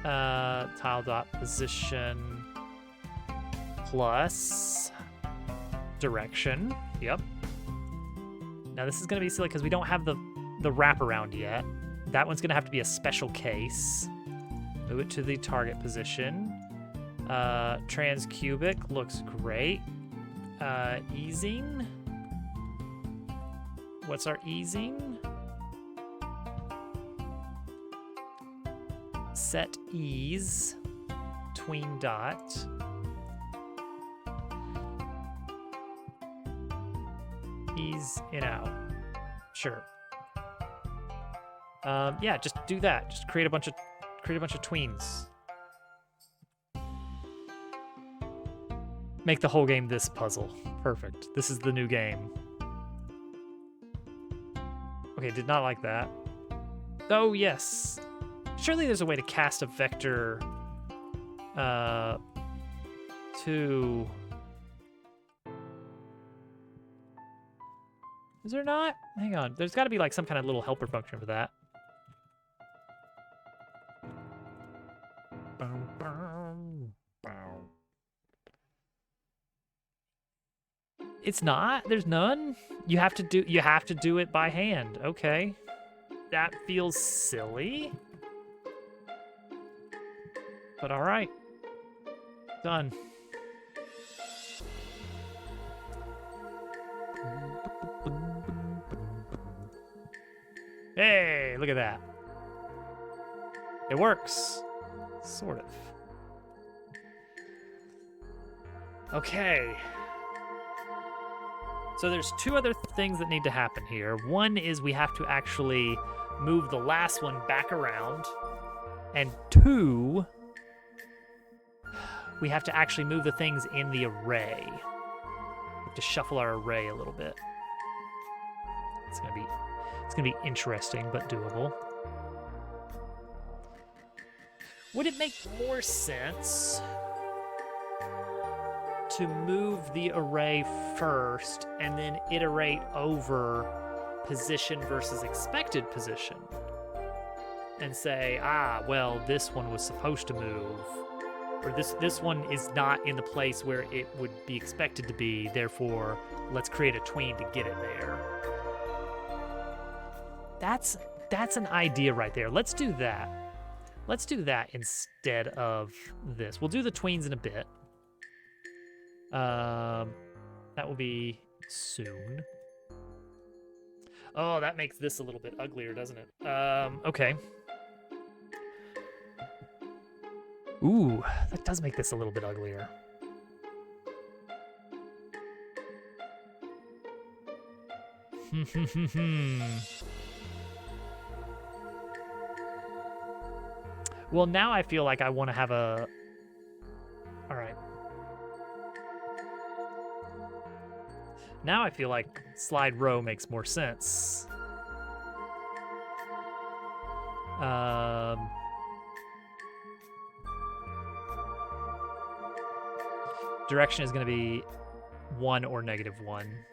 Tile dot position plus direction. Yep. Now this is gonna be silly because we don't have the wraparound yet. That one's gonna have to be a special case. Move it to the target position. Transcubic looks great. Easing. What's our easing? Set ease, tween dot. Ease in out. Sure. Yeah, just do that. Just create a bunch of tweens. Make the whole game this puzzle. Perfect. This is the new game. Okay, did not like that. Oh, yes. Surely there's a way to cast a vector to... Is there not? Hang on. There's got to be like some kind of little helper function for that. It's not. There's none. You have to do it by hand. Okay. That feels silly. But all right. Done. Hey, look at that. It works. Sort of. Okay. So there's two other things that need to happen here. One is we have to actually move the last one back around. And two, we have to actually move the things in the array. We have to shuffle our array a little bit. It's gonna be interesting, but doable. Would it make more sense to move the array first and then iterate over position versus expected position? And say, well, this one was supposed to move, or this one is not in the place where it would be expected to be, therefore let's create a tween to get it there. That's an idea right there. Let's do that. Let's do that instead of this. We'll do the tweens in a bit. That will be soon. Oh, that makes this a little bit uglier, doesn't it? Okay. Ooh, that does make this a little bit uglier. Well, now I feel like I want to have a... All right. Now I feel like slide row makes more sense. Direction is going to be 1 or -1.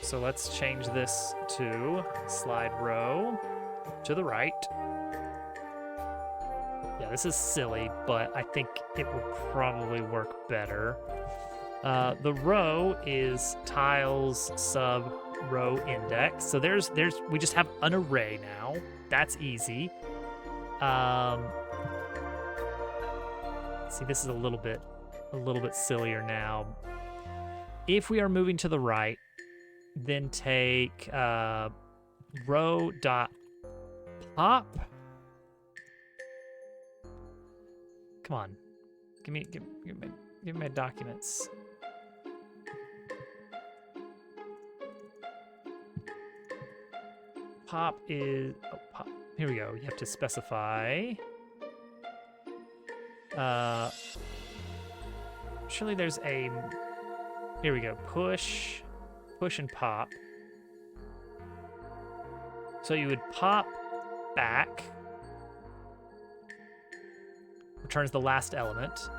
So let's change this to slide row to the right. Yeah, this is silly, but I think it will probably work better. The row is tiles sub row index. So we just have an array now. That's easy. See, this is a little bit sillier now. If we are moving to the right, then take row dot pop. Come on, give me my documents. Pop is pop. Here we go. You have to specify. Surely there's a. Here we go. Push and pop. So you would pop back, returns the last element,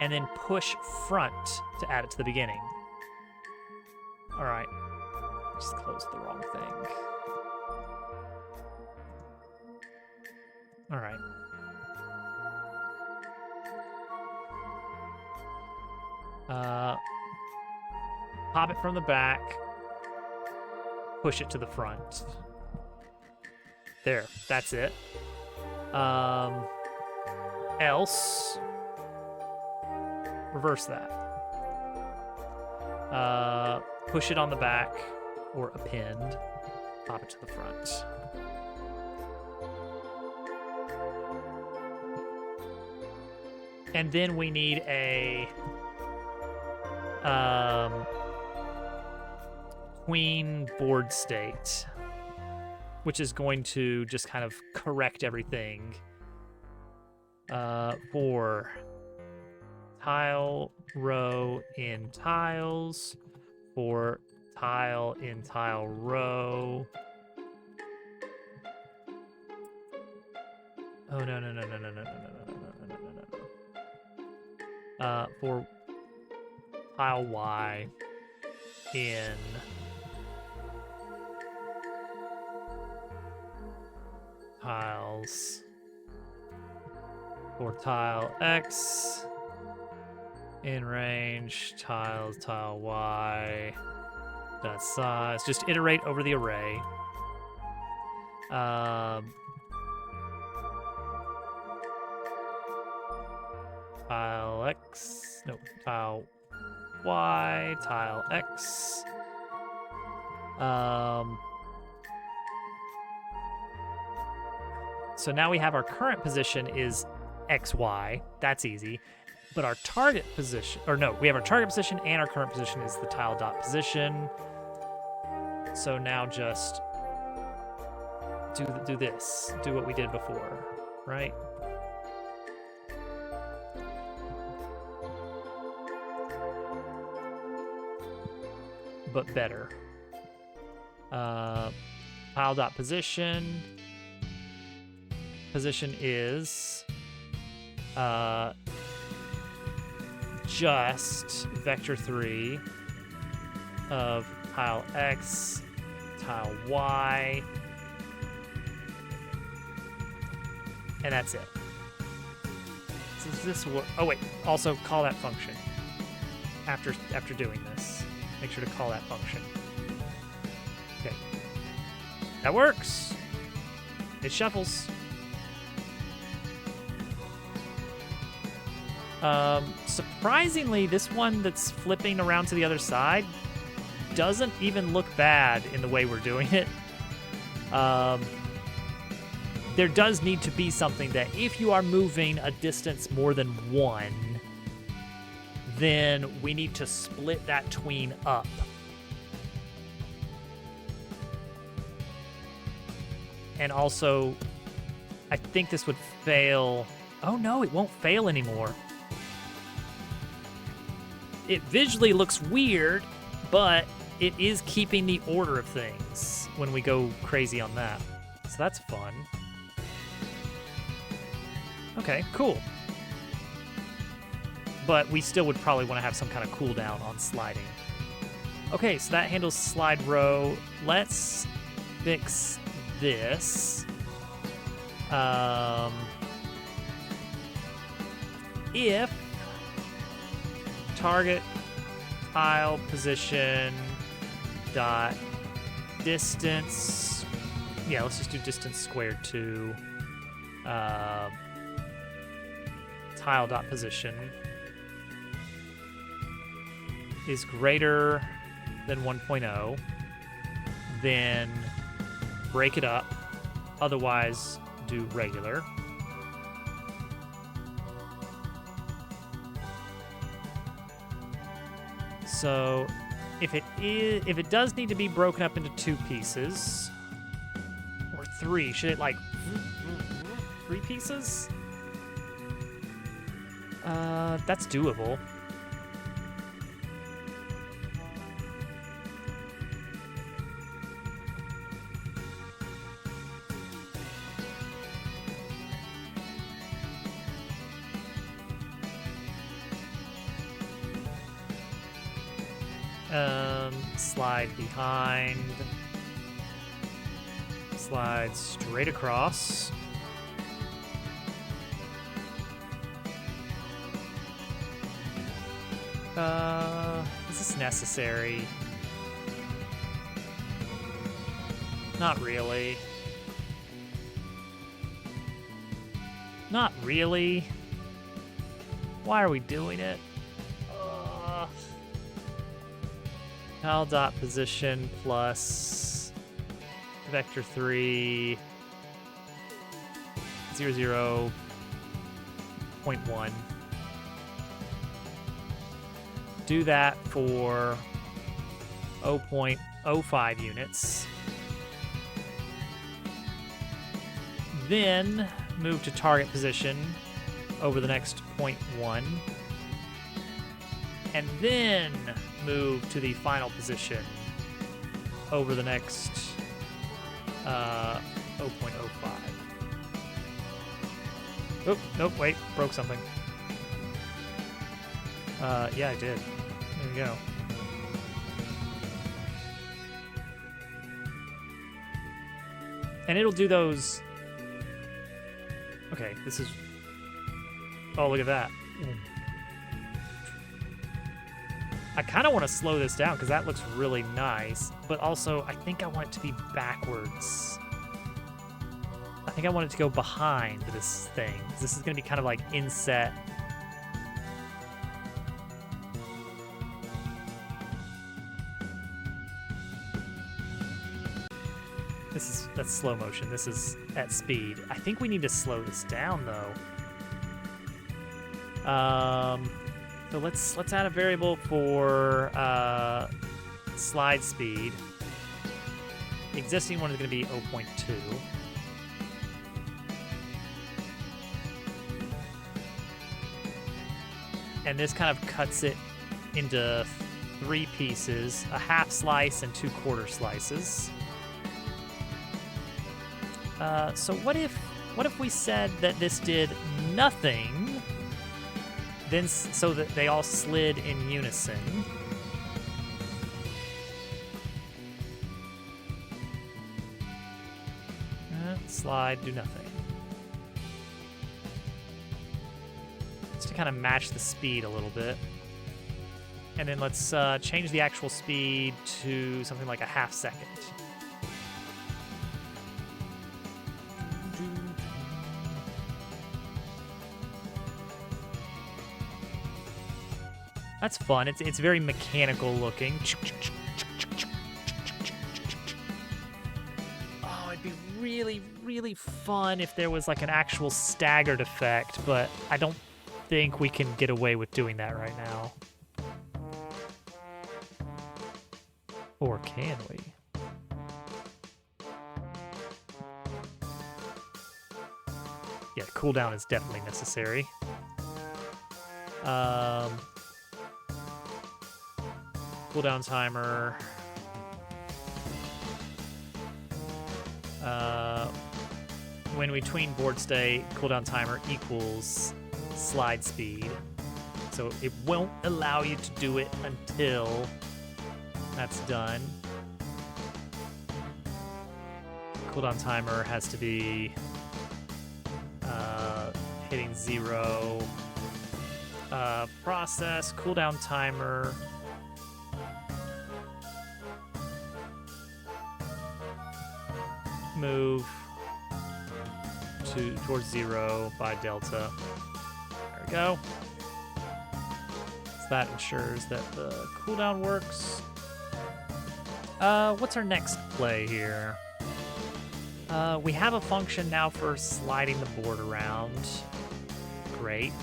and then push front to add it to the beginning. All right. Just closed the wrong thing. All right. Pop it from the back, push it to the front. There, that's it. Else, reverse that. Push it on the back or append, pop it to the front. And then we need a tween board state, which is going to just kind of correct everything for tile row in tiles, for tile in tile row. Oh, no. For tile Y. in tiles for tile X, in range, tiles, tile Y, dot size. Just iterate over the array. Tile X, no, tile Y, tile X. So now we have our current position is XY. That's easy. But our target position, or no, we have our target position and our current position is the tile dot position. So now just do this. Do what we did before, right? But better. Tile dot position. Position is just vector 3 of tile X, tile Y, and that's it. So does this work? Oh wait, also call that function after doing this. Make sure to call that function. Okay, that works. It shuffles. Surprisingly, this one that's flipping around to the other side doesn't even look bad in the way we're doing it. There does need to be something that if you are moving a distance more than 1, then we need to split that tween up. And also, I think this would fail. Oh no, it won't fail anymore. It visually looks weird, but it is keeping the order of things when we go crazy on that. So that's fun. Okay, cool. But we still would probably want to have some kind of cooldown on sliding. Okay, so that handles slide row. Let's fix this. If target tile position dot distance, yeah, let's just do distance squared to tile dot position is greater than 1.0, then break it up, otherwise do regular. So if it does need to be broken up into 2 pieces or 3, should it like 3 pieces? That's doable. Slide behind, slide straight across. Is this necessary? Not really. Not really. Why are we doing it? Tile dot position plus vector 3 0.1. Do that for 0.05 units. Then move to target position over the next 0.1. And then move to the final position over the next 0.05. Oh, nope, wait, broke something. Yeah, I did. There we go. And it'll do those... Okay, this is... Oh, look at that. I kind of want to slow this down because that looks really nice, but also I think I want it to be backwards. I think I want it to go behind this thing. This is going to be kind of like inset. That's slow motion. This is at speed. I think we need to slow this down though. So let's add a variable for slide speed. The existing one is going to be 0.2. And this kind of cuts it into 3 pieces, a half slice and 2 quarter slices. So what if we said that this did nothing, then so that they all slid in unison? Slide, do nothing. Just to kind of match the speed a little bit. And then let's change the actual speed to something like a half second. That's fun. It's very mechanical looking. Oh, it'd be really, really fun if there was like an actual staggered effect, but I don't think we can get away with doing that right now. Or can we? Yeah, cooldown is definitely necessary. Cooldown timer. When we tween board state, cooldown timer equals slide speed. So it won't allow you to do it until that's done. Cooldown timer has to be hitting 0. Process, cooldown timer. Move towards 0 by delta. There we go. So that ensures that the cooldown works. What's our next play here? We have a function now for sliding the board around. Great.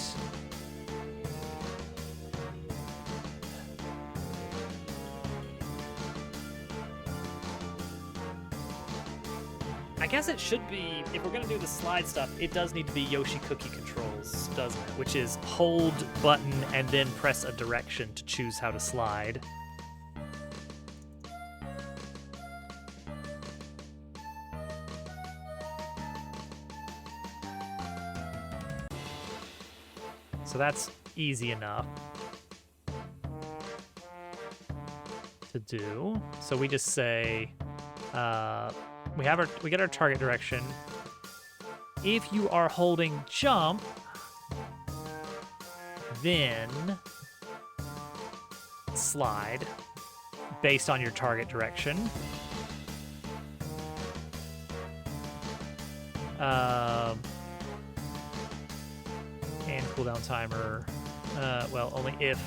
I guess it should be, if we're going to do the slide stuff, it does need to be Yoshi Cookie controls, doesn't it? Which is hold button and then press a direction to choose how to slide. So that's easy enough to do. So we just say, we get our target direction. If you are holding jump, then slide based on your target direction. And cooldown timer, well, only if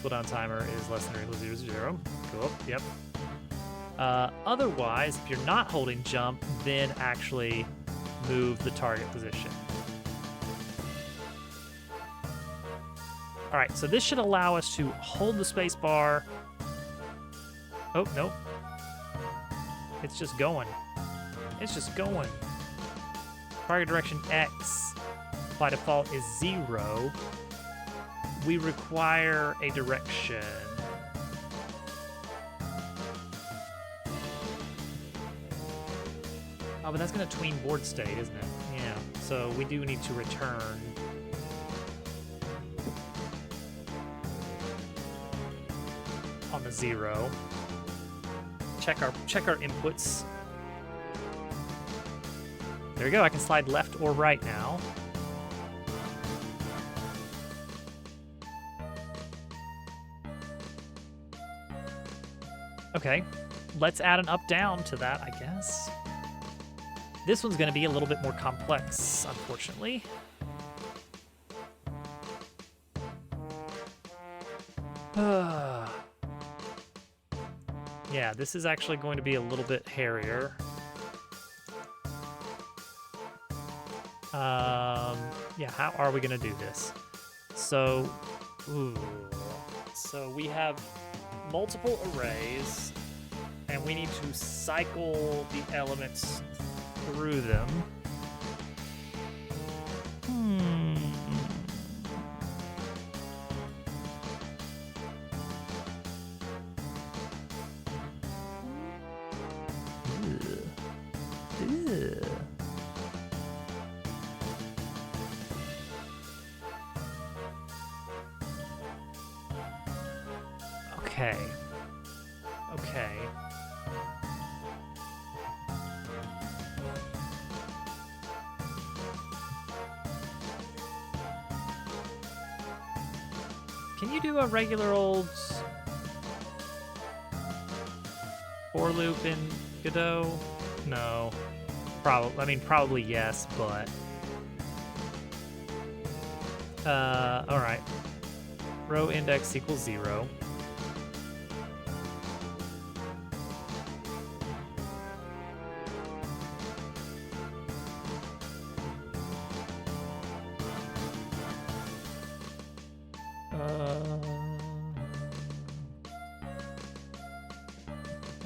cooldown timer is less than or equal to 0. Cool, yep. Otherwise, if you're not holding jump, then actually move the target position. All right, so this should allow us to hold the space bar. Oh, nope. It's just going. It's just going. Target direction X by default is 0. We require a direction. Oh, but that's going to tween board state, isn't it? Yeah, so we do need to return. On the 0. Check our inputs. There we go. I can slide left or right now. Okay, let's add an up-down to that, I guess. This one's going to be a little bit more complex, unfortunately. Yeah, this is actually going to be a little bit hairier. Yeah, how are we going to do this? So, so we have multiple arrays, and we need to cycle the elements through them. Okay. Okay. Can you do a regular old for loop in Godot? No. Probably yes, but all right. Row index equals 0.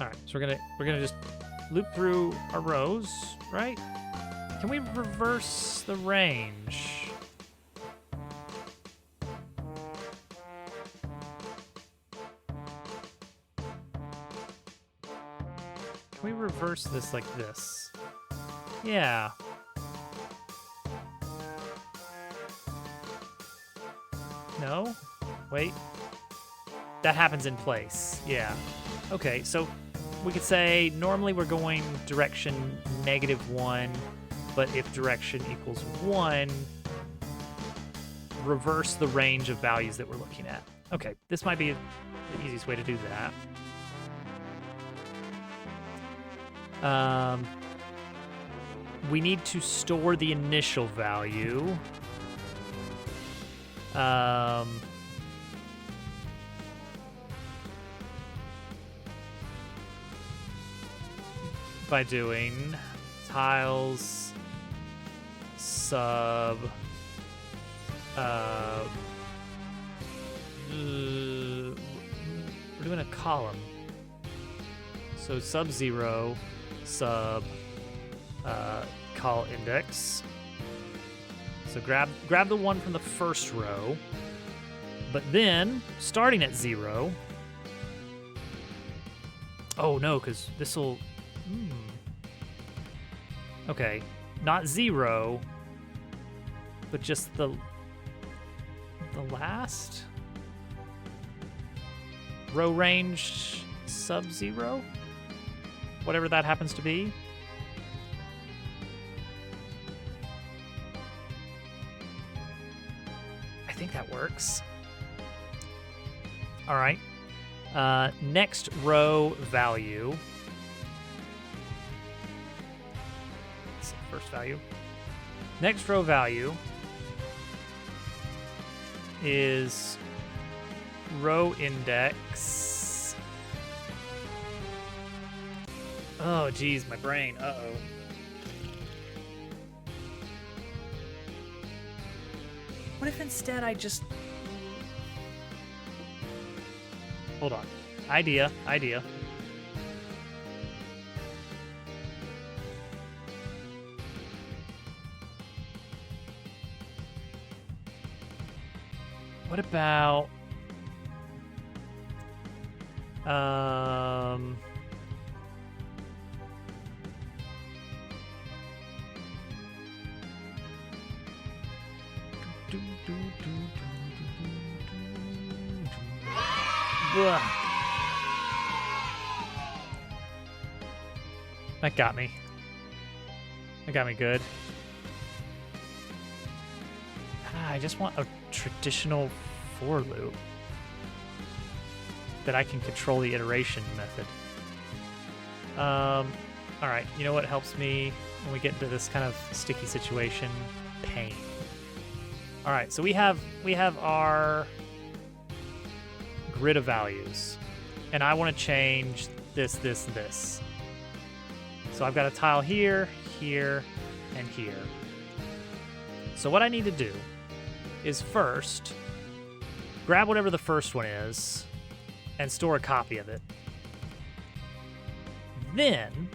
All right, so we're gonna just loop through our rows, right? Can we reverse the range? Can we reverse this like this? Yeah. No? Wait. That happens in place. Yeah. Okay, so we could say normally we're going direction -1, but if direction equals 1, reverse the range of values that we're looking at. Okay, this might be the easiest way to do that. We need to store the initial value. By doing tiles sub we're doing a column, so sub 0 sub call index. So grab the one from the first row, but then starting at 0. Oh no, because this will. Okay, not 0, but just the last row range sub 0, whatever that happens to be. I think that works. All right. Next row value. First value. Next row value is row index. Oh, geez, my brain. Uh-oh. What if instead I just... Hold on. Idea. What about that got me. That got me good. I just want a traditional for loop that I can control the iteration method. All right, you know what helps me when we get into this kind of sticky situation? Pain. All right, so we have our grid of values, and I want to change this. So I've got a tile here, here, and here. So what I need to do is first grab whatever the first one is and store a copy of it. Then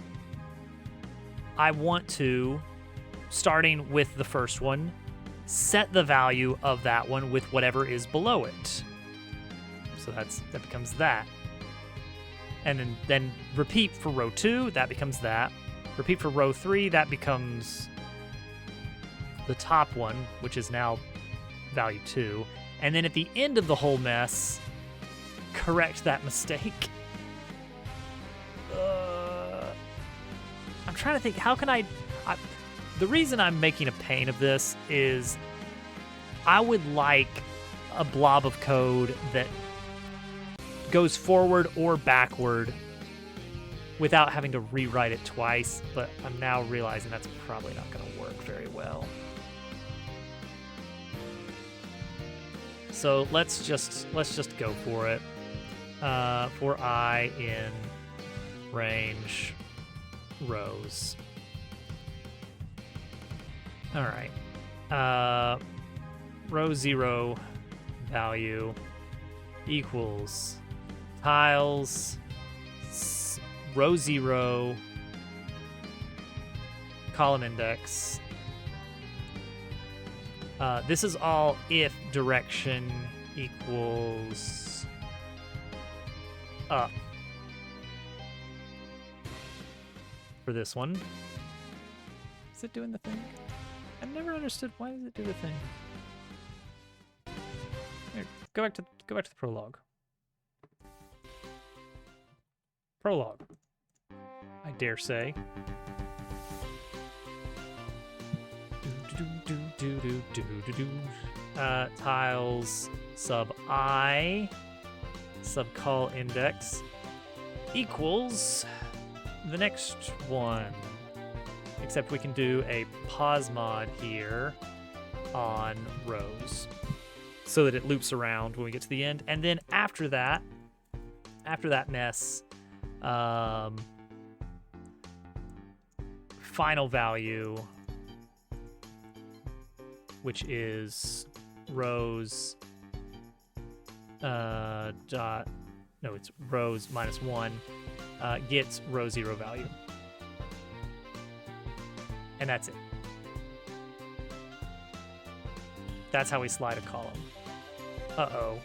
I want to, starting with the first one, set the value of that one with whatever is below it. So that becomes that. And then repeat for row 2, that becomes that. Repeat for row 3, that becomes the top one, which is now value 2. And then at the end of the whole mess, correct that mistake. I'm trying to think, how can I the reason I'm making a pain of this is I would like a blob of code that goes forward or backward without having to rewrite it twice, but I'm now realizing that's probably not going to work very well. So let's just go for it. For I in range rows. All right. Row 0 value equals tiles row 0 column index. This is all if direction equals up for this one. Is it doing the thing? I've never understood why does it do the thing. Here, go back to the prologue. Prologue, I dare say. Tiles sub I sub call index equals the next one. Except we can do a pause mod here on rows so that it loops around when we get to the end. And then after that mess, final value, which is rows it's rows -1, gets row 0 value. And that's it. That's how we slide a column. Uh-oh.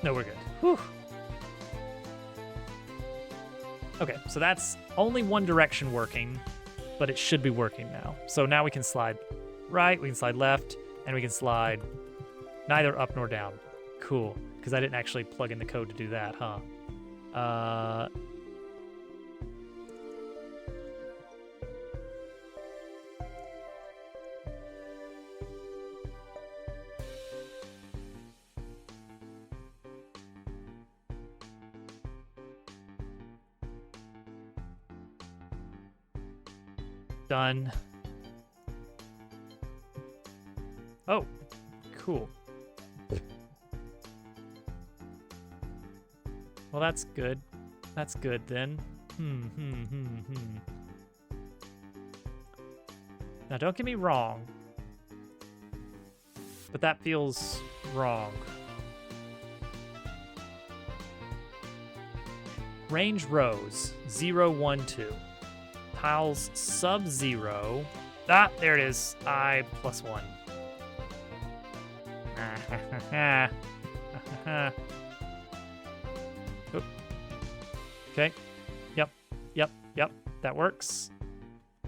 No, we're good. Whew. Okay, so that's only one direction working, but it should be working now. So now we can slide right, we can slide left, and we can slide neither up nor down. Cool, because I didn't actually plug in the code to do that, huh? Done. Oh, cool. Well, that's good. That's good then. Now, don't get me wrong, but that feels wrong. Range rows 0, 1, 2. Tiles sub 0. Ah, there it is. I plus 1. Okay. Yep. That works.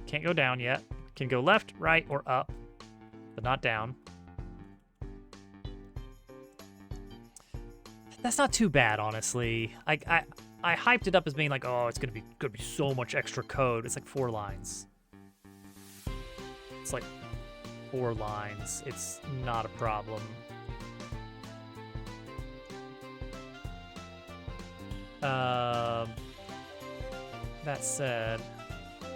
Can't go down yet. Can go left, right, or up, but not down. That's not too bad, honestly. I hyped it up as being like, oh, it's gonna be so much extra code. It's like 4 lines. It's like 4 lines. It's not a problem. That said, I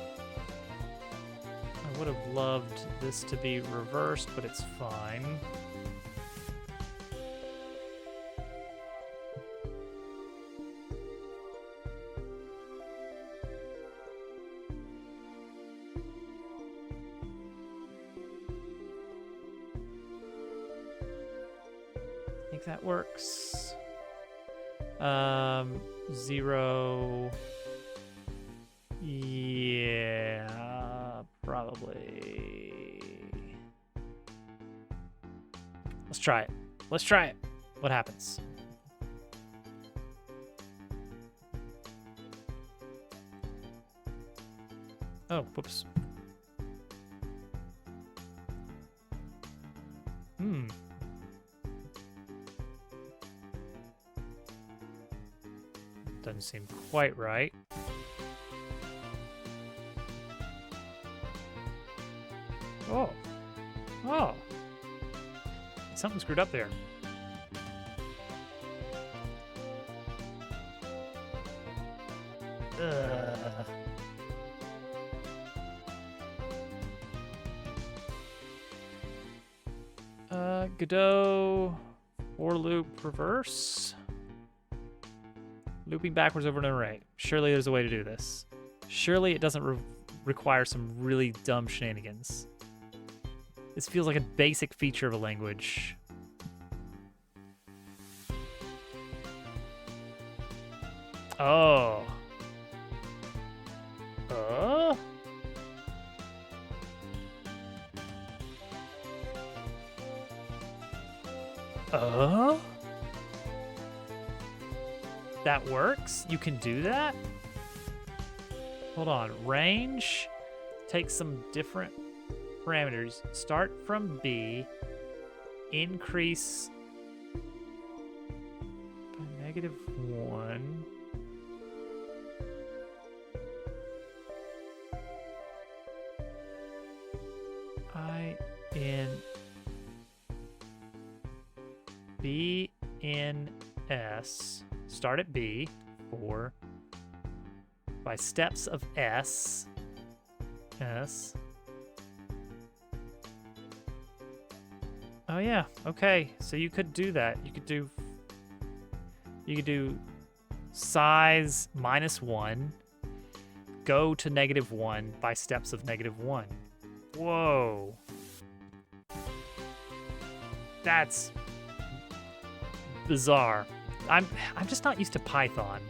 would have loved this to be reversed, but it's fine. I think that works. 0. Yeah, probably. Let's try it. Let's try it. What happens? Oh, whoops. Doesn't seem quite right. Oh. Oh. Something screwed up there. Godot for loop reverse. Looping backwards over an array. Surely there's a way to do this. Surely it doesn't require some really dumb shenanigans. This feels like a basic feature of a language. Oh. That works? You can do that? Hold on. Range. Take some different parameters. Start from B. Increase by -1. I in B in S. Start at B for by steps of S. S. Oh yeah, okay. So you could do that. You could do size -1, go to -1 by steps of -1. Whoa. That's bizarre. I'm just not used to Python.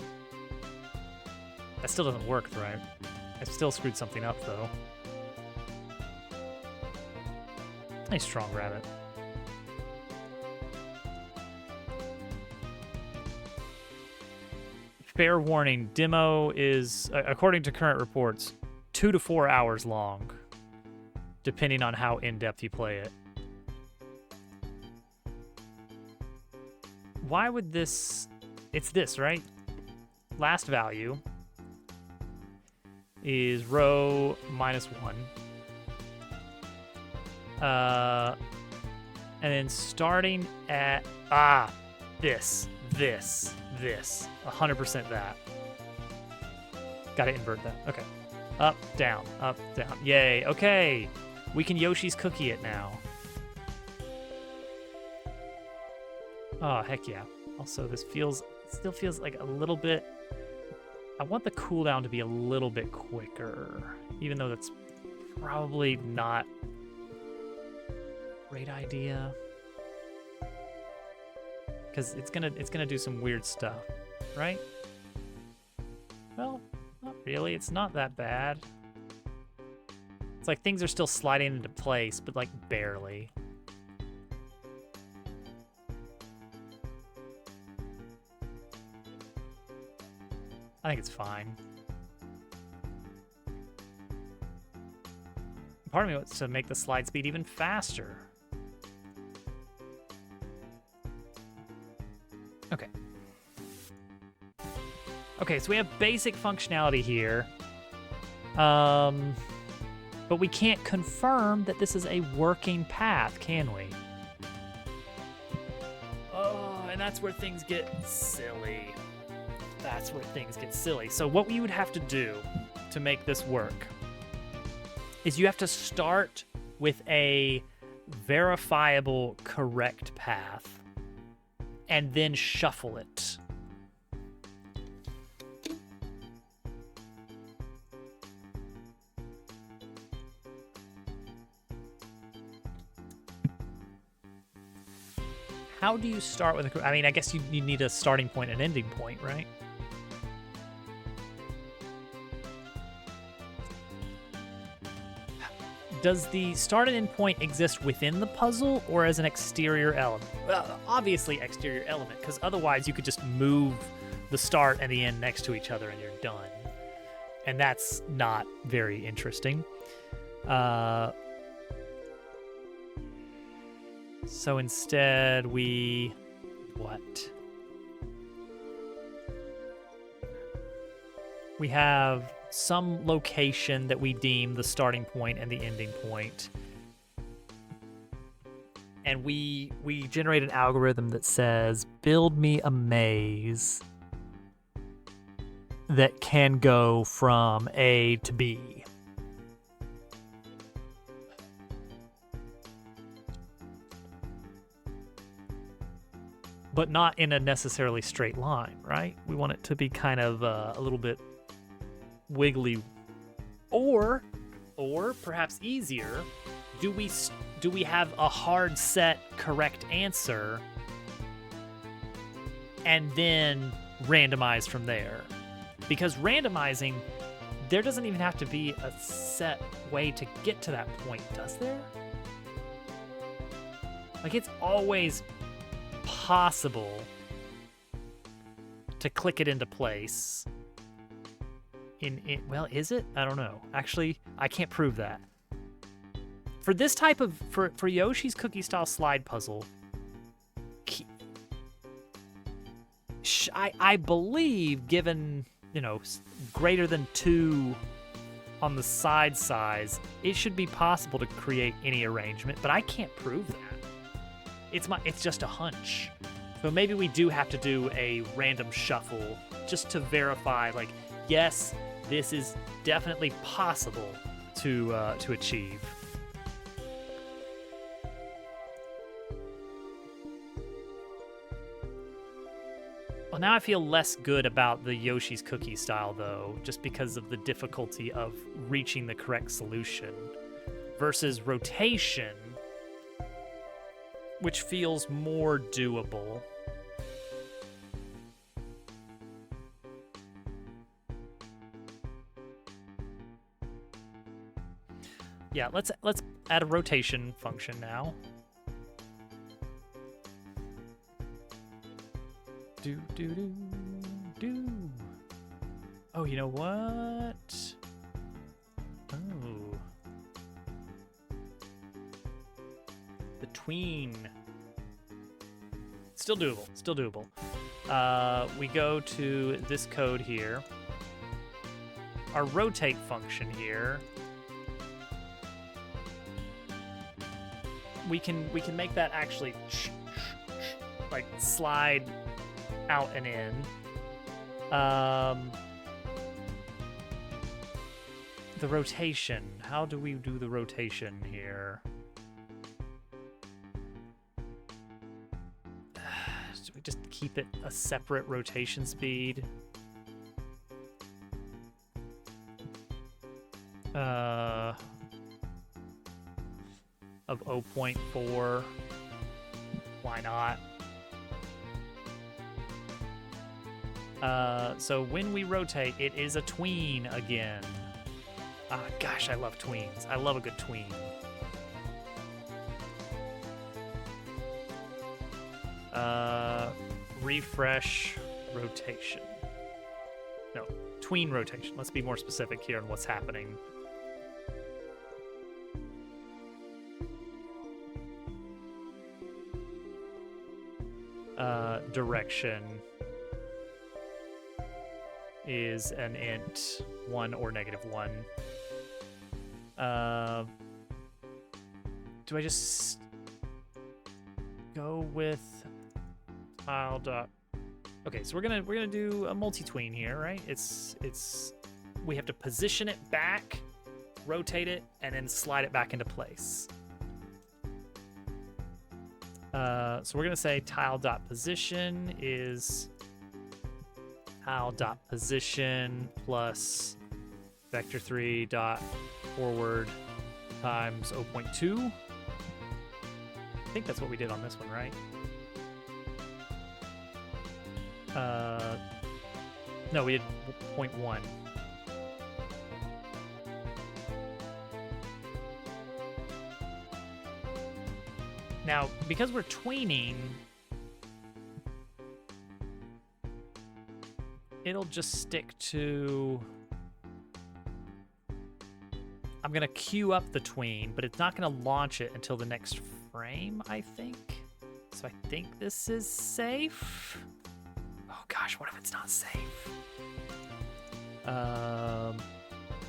That still doesn't work, right? I still screwed something up though. Nice strong rabbit. Fair warning, demo is, according to current reports, 2 to 4 hours long, depending on how in-depth you play it. Why would this... It's this, right? Last value is row -1. And then starting at... this. 100% that. Gotta invert that. Okay. Up, down, up, down. Yay. Okay. We can Yoshi's Cookie it now. Oh, heck yeah. Also, this still feels like a little bit... I want the cooldown to be a little bit quicker, even though that's probably not a great idea. Because it's gonna do some weird stuff, right? Well, not really. It's not that bad. It's like things are still sliding into place, but like barely. I think it's fine. Part of me wants to make the slide speed even faster. Okay. Okay, so we have basic functionality here. But we can't confirm that this is a working path, can we? Oh, and that's where things get silly. That's where things get silly. So what you would have to do to make this work is you have to start with a verifiable correct path and then shuffle it. How do you start with a... I mean, I guess you need a starting point and ending point, right? Does the start and end point exist within the puzzle or as an exterior element? Well, obviously exterior element, because otherwise you could just move the start and the end next to each other and you're done. And that's not very interesting. So instead we... what? We have some location that we deem the starting point and the ending point. And we generate an algorithm that says, build me a maze that can go from A to B. But not in a necessarily straight line, right? We want it to be kind of a little bit wiggly, or perhaps easier, do we have a hard set correct answer and then randomize from there? Because randomizing, there doesn't even have to be a set way to get to that point, does there? Like, it's always possible to click it into place. Well, is it? I don't know. Actually, I can't prove that. For this type of for Yoshi's Cookie Style Slide Puzzle, I believe, given, you know, greater than 2 on the side size, it should be possible to create any arrangement, but I can't prove that. It's just a hunch. So maybe we do have to do a random shuffle just to verify, like, yes, this is definitely possible to achieve. Well, now I feel less good about the Yoshi's Cookie Style, though, just because of the difficulty of reaching the correct solution, versus rotation, which feels more doable. Yeah, let's add a rotation function now. Do. Oh, you know what? Oh. The tween. Still doable. We go to this code here. Our rotate function here. We can make that actually like slide out and in. The rotation. How do we do the rotation here? Do we just keep it a separate rotation speed? Of 0.4. Why not? So when we rotate, it is a tween again. Gosh, I love tweens. I love a good tween. Refresh rotation. No, tween rotation. Let's be more specific here on what's happening. Direction is an int 1 or -1. Do I just go with tile dot? Okay, so we're gonna do a multi-tween here, right? We have to position it back, rotate it, and then slide it back into place. So we're gonna say tile dot position is tile dot position plus vector 3 dot forward times 0.2. I think that's what we did on this one, right? No, we did 0.1. Now, because we're tweening, it'll just stick to... I'm gonna queue up the tween, but it's not gonna launch it until the next frame, I think. So I think this is safe. Oh gosh, what if it's not safe?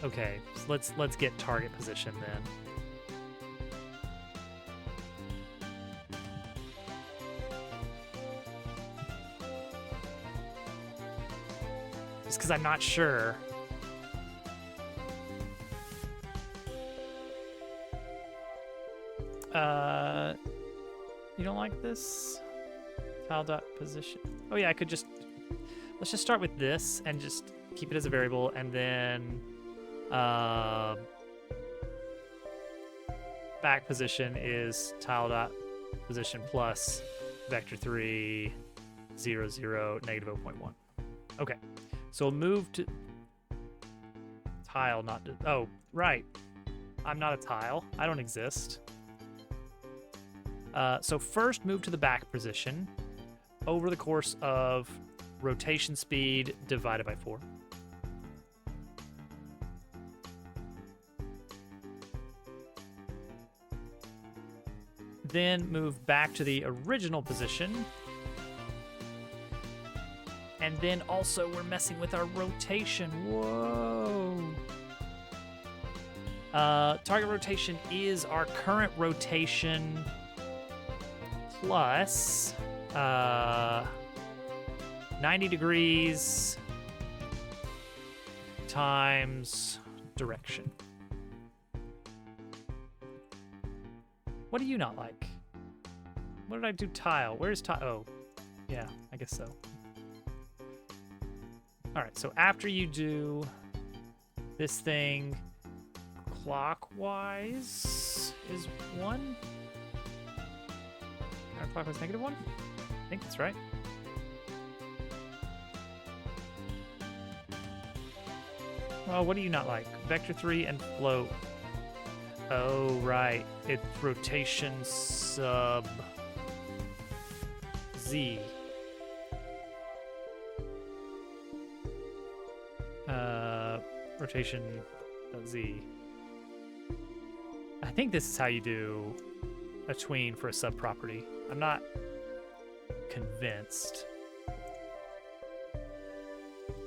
Okay, so let's get target position then. Just because I'm not sure. You don't like this? Tile dot position. Oh yeah, I could just... Let's just start with this and just keep it as a variable, and then back position is tile dot position plus vector 3 0 0 negative 0.1. Okay, so we'll move to tile, not to, oh right, I'm not a tile, I don't exist. So first move to the back position over the course of rotation speed divided by 4. Then move back to the original position. And then also we're messing with our rotation. Whoa. Target rotation is our current rotation plus 90 degrees times direction. What do you not like? What did I do? Tile. Where's tile? Oh, yeah, I guess so. All right, so after you do this thing clockwise is 1. Counterclockwise negative 1? I think that's right. Well, what do you not like? Vector 3 and float. Oh, right. It's rotation sub Z. Rotation Z. I think this is how you do a tween for a subproperty. I'm not convinced.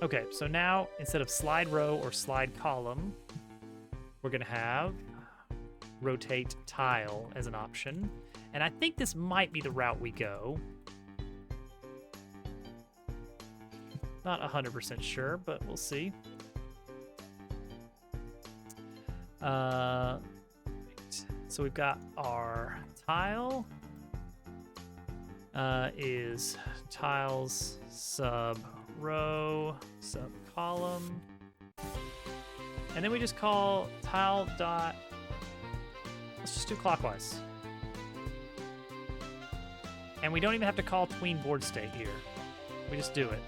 Okay, so now instead of slide row or slide column, we're gonna have rotate tile as an option. And I think this might be the route we go. Not 100% sure, but we'll see. So we've got our tile is tiles sub row sub column, and then we just call tile dot. Let's just do clockwise, and we don't even have to call tween board state here. We just do it.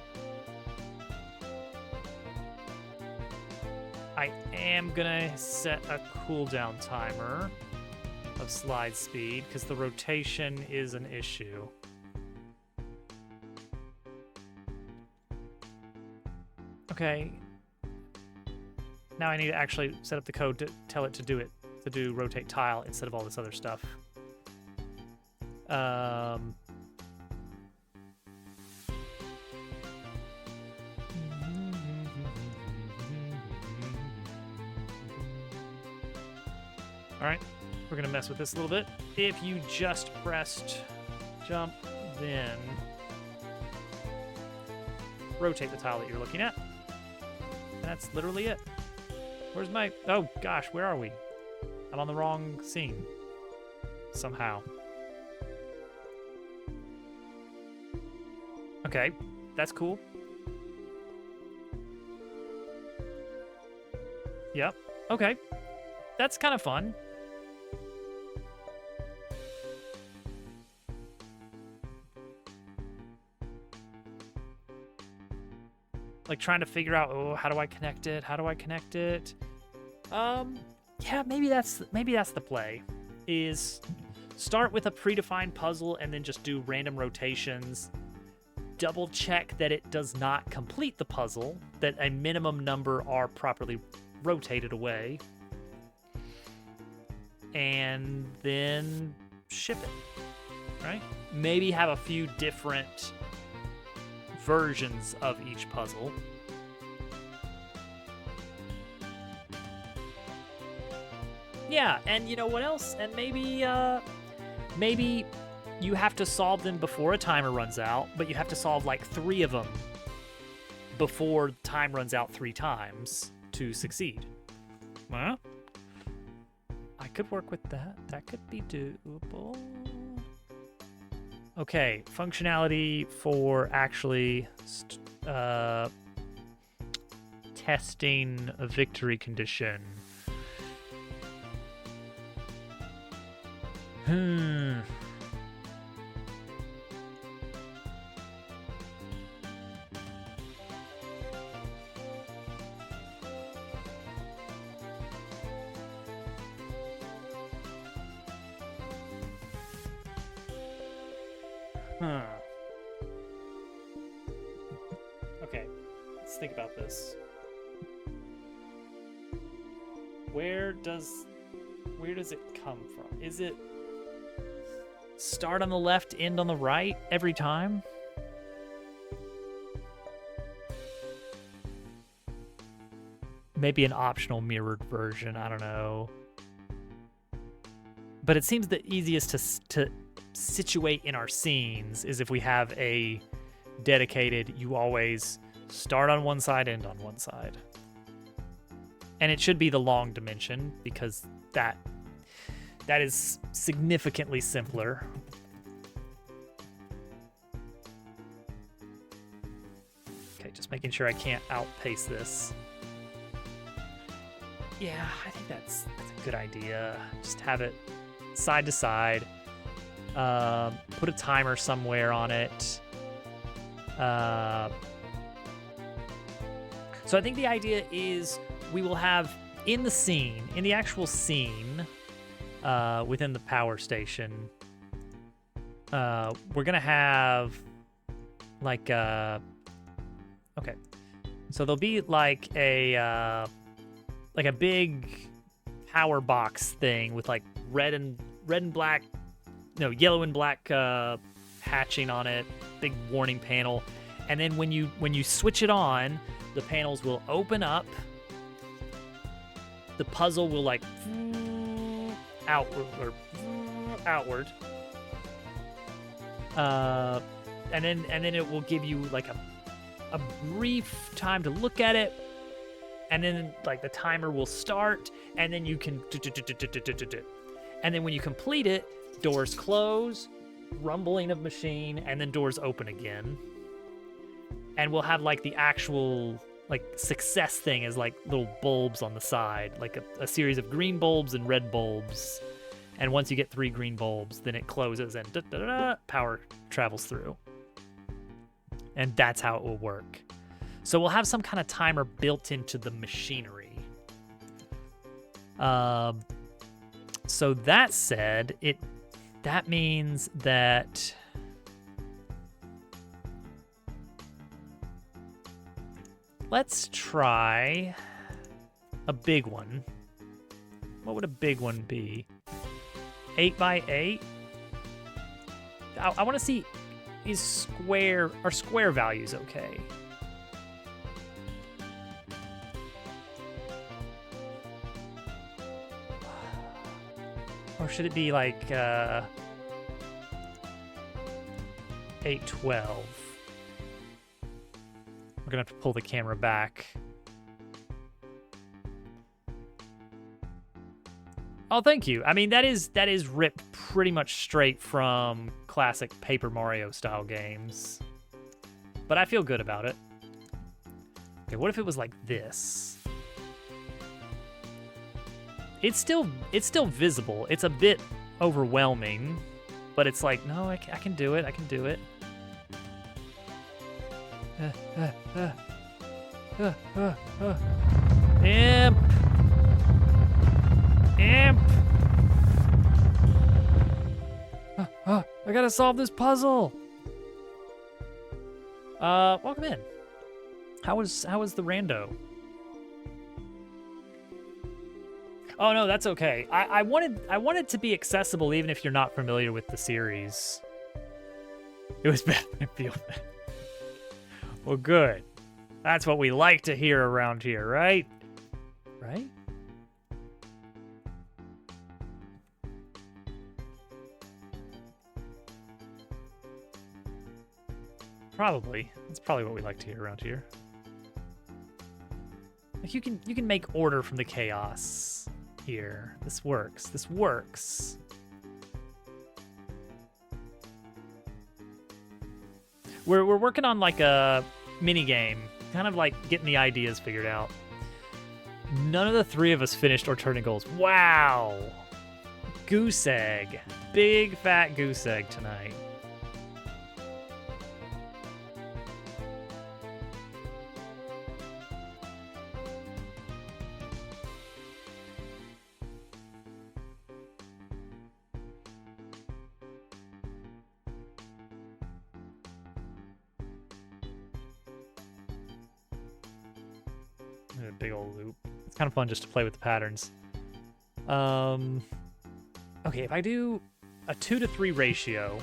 I am gonna set a cooldown timer of slide speed because the rotation is an issue. Okay. Now I need to actually set up the code to tell it to do rotate tile instead of all this other stuff. All right, we're gonna mess with this a little bit. If you just pressed jump, then rotate the tile that you're looking at. And that's literally it. Where's my, oh gosh, where are we? I'm on the wrong scene somehow. Okay, that's cool. Yep, okay. That's kind of fun. Like trying to figure out, oh, how do I connect it? How do I connect it? Yeah, maybe that's the play. Is start with a predefined puzzle and then just do random rotations. Double check that it does not complete the puzzle, that a minimum number are properly rotated away. And then ship it, right? Maybe have a few different versions of each puzzle. Yeah, and you know what else? And maybe you have to solve them before a timer runs out, but you have to solve like 3 of them before time runs out 3 times to succeed. Well, I could work with that. That could be doable. Okay, functionality for actually testing a victory condition. Okay, let's think about this. Where does it come from? Is it start on the left, end on the right every time? Maybe an optional mirrored version, I don't know. But it seems the easiest to situate in our scenes is if we have a dedicated, you always start on one side, end on one side. And it should be the long dimension because that is significantly simpler. Okay, just making sure I can't outpace this. Yeah, I think that's a good idea. Just have it side to side. Put a timer somewhere on it. So I think the idea is we will have in the actual scene, within the power station, we're gonna have like okay, so there'll be like a big power box thing with like yellow and black hatching on it, big warning panel, and then when you switch it on, the panels will open up. The puzzle will like outward, and then it will give you like a brief time to look at it, and then like the timer will start, and then you can and then when you complete it, doors close, rumbling of machine, and then doors open again. And we'll have like the actual like success thing as like little bulbs on the side, like a series of green bulbs and red bulbs. And once you get 3 green bulbs, then it closes and power travels through. And that's how it will work. So we'll have some kind of timer built into the machinery. So that said, that means that let's try a big one. What would a big one be? 8 by 8? I want to see, are square values okay? Or should it be like 812? We're gonna have to pull the camera back. Oh, thank you. I mean, that is ripped pretty much straight from classic Paper Mario style games. But I feel good about it. Okay, what if it was like this? It's still visible. It's a bit overwhelming, but it's like, no, I can do it. I can do it. Imp. Imp. I gotta solve this puzzle. Welcome in. How was the rando? Oh no, that's okay. I wanted to be accessible even if you're not familiar with the series. It was bad. I feel bad. Well, good. That's what we like to hear around here, right? Right? Probably. That's probably what we like to hear around here. Like you can make order from the chaos here. This works. This works. We're working on like a mini game, kind of like getting the ideas figured out. None of the three of us finished or turning goals. Wow. Goose egg. Big fat goose egg tonight. A big old loop. It's kind of fun just to play with the patterns. Okay, if I do a 2 to 3 ratio,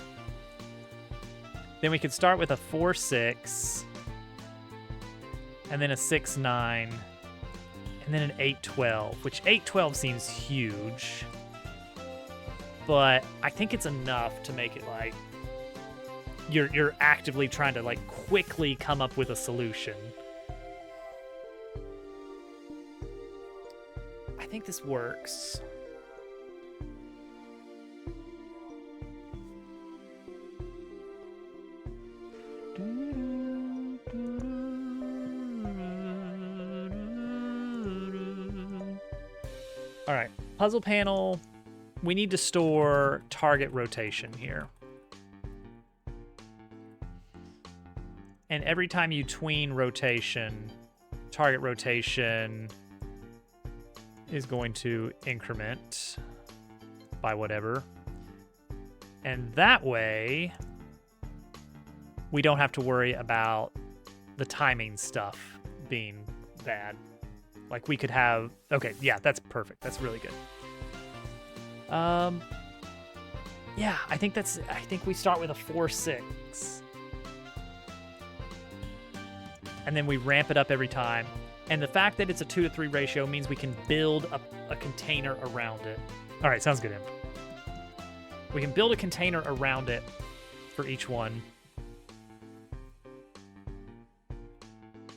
then we could start with a 4-6, and then a 6-9, and then an 8-12, which 8-12 seems huge, but I think it's enough to make it like you're actively trying to like quickly come up with a solution. I think this works. All right, puzzle panel. We need to store target rotation here. And every time you tween rotation, target rotation is going to increment by whatever. And that way, we don't have to worry about the timing stuff being bad. Like we could have, okay, yeah, that's perfect. That's really good. Yeah, I think we start with a 4-6. And then we ramp it up every time. And the fact that it's a 2 to 3 ratio means we can build a container around it. All right, sounds good, Imp. We can build a container around it for each one.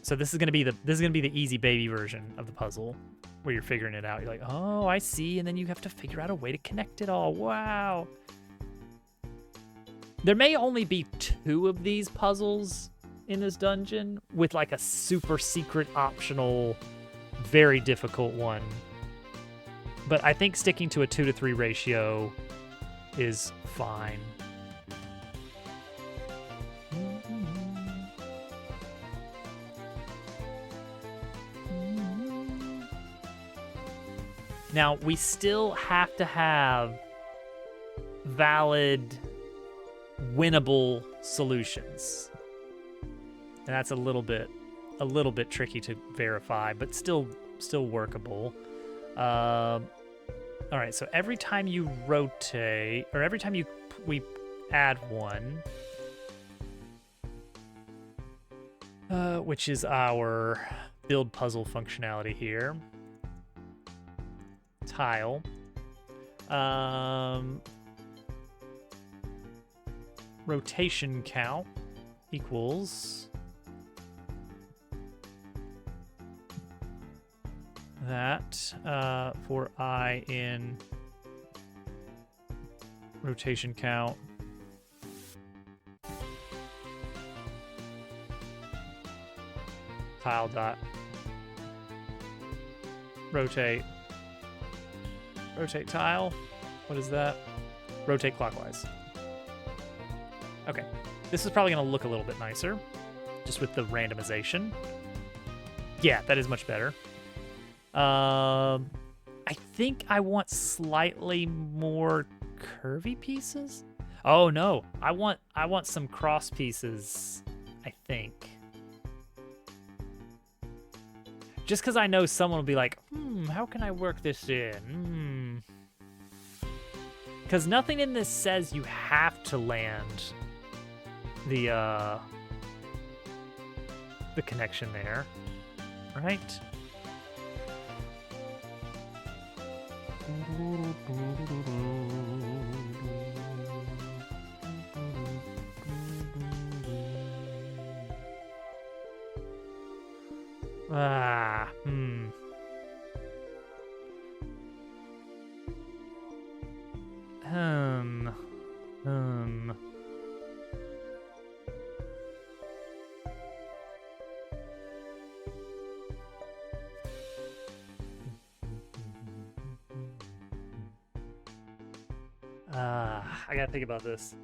So this is gonna be the easy baby version of the puzzle, where you're figuring it out. You're like, oh, I see, and then you have to figure out a way to connect it all. Wow. There may only be 2 of these puzzles in this dungeon, with like a super secret optional, very difficult one. But I think sticking to a 2 to 3 ratio is fine. Now, we still have to have valid, winnable solutions. And that's a little bit tricky to verify, but still workable. All right, so every time you rotate, or every time we add one, which is our build puzzle functionality here, tile, Rotation count equals that for I in rotation count tile dot rotate tile. What is that? Rotate clockwise. Okay, this is probably gonna look a little bit nicer just with the randomization. Yeah, that is much better. I think I want slightly more curvy pieces. Oh no, I want some cross pieces, I think. Just because I know someone will be like, how can I work this in? Because nothing in this says you have to land the connection there, right? I gotta think about this.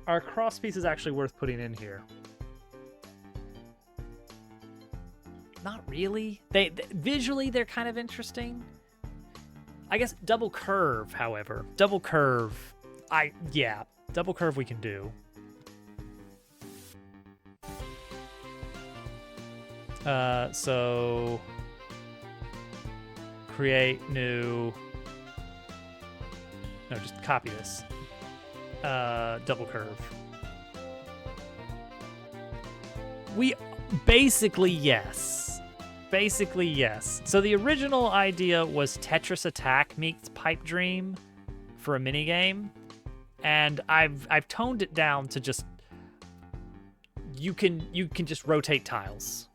Are cross pieces actually worth putting in here? Not really. They visually they're kind of interesting. I guess double curve, however. Double curve. Double curve we can do. So create new. No, just copy this. Double curve. We basically yes. So the original idea was Tetris Attack meets Pipe Dream for a minigame, and I've toned it down to just you can just rotate tiles.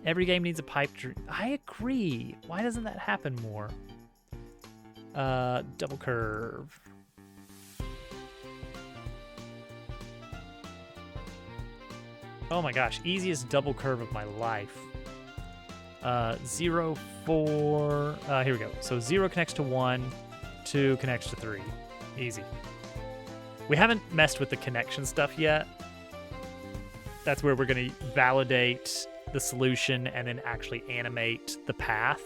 Every game needs a pipe dream. I agree. Why doesn't that happen more? Double curve. Oh my gosh, easiest double curve of my life. 0, 4, here we go. So 0 connects to 1, 2 connects to 3. Easy. We haven't messed with the connection stuff yet. That's where we're gonna validate the solution and then actually animate the path.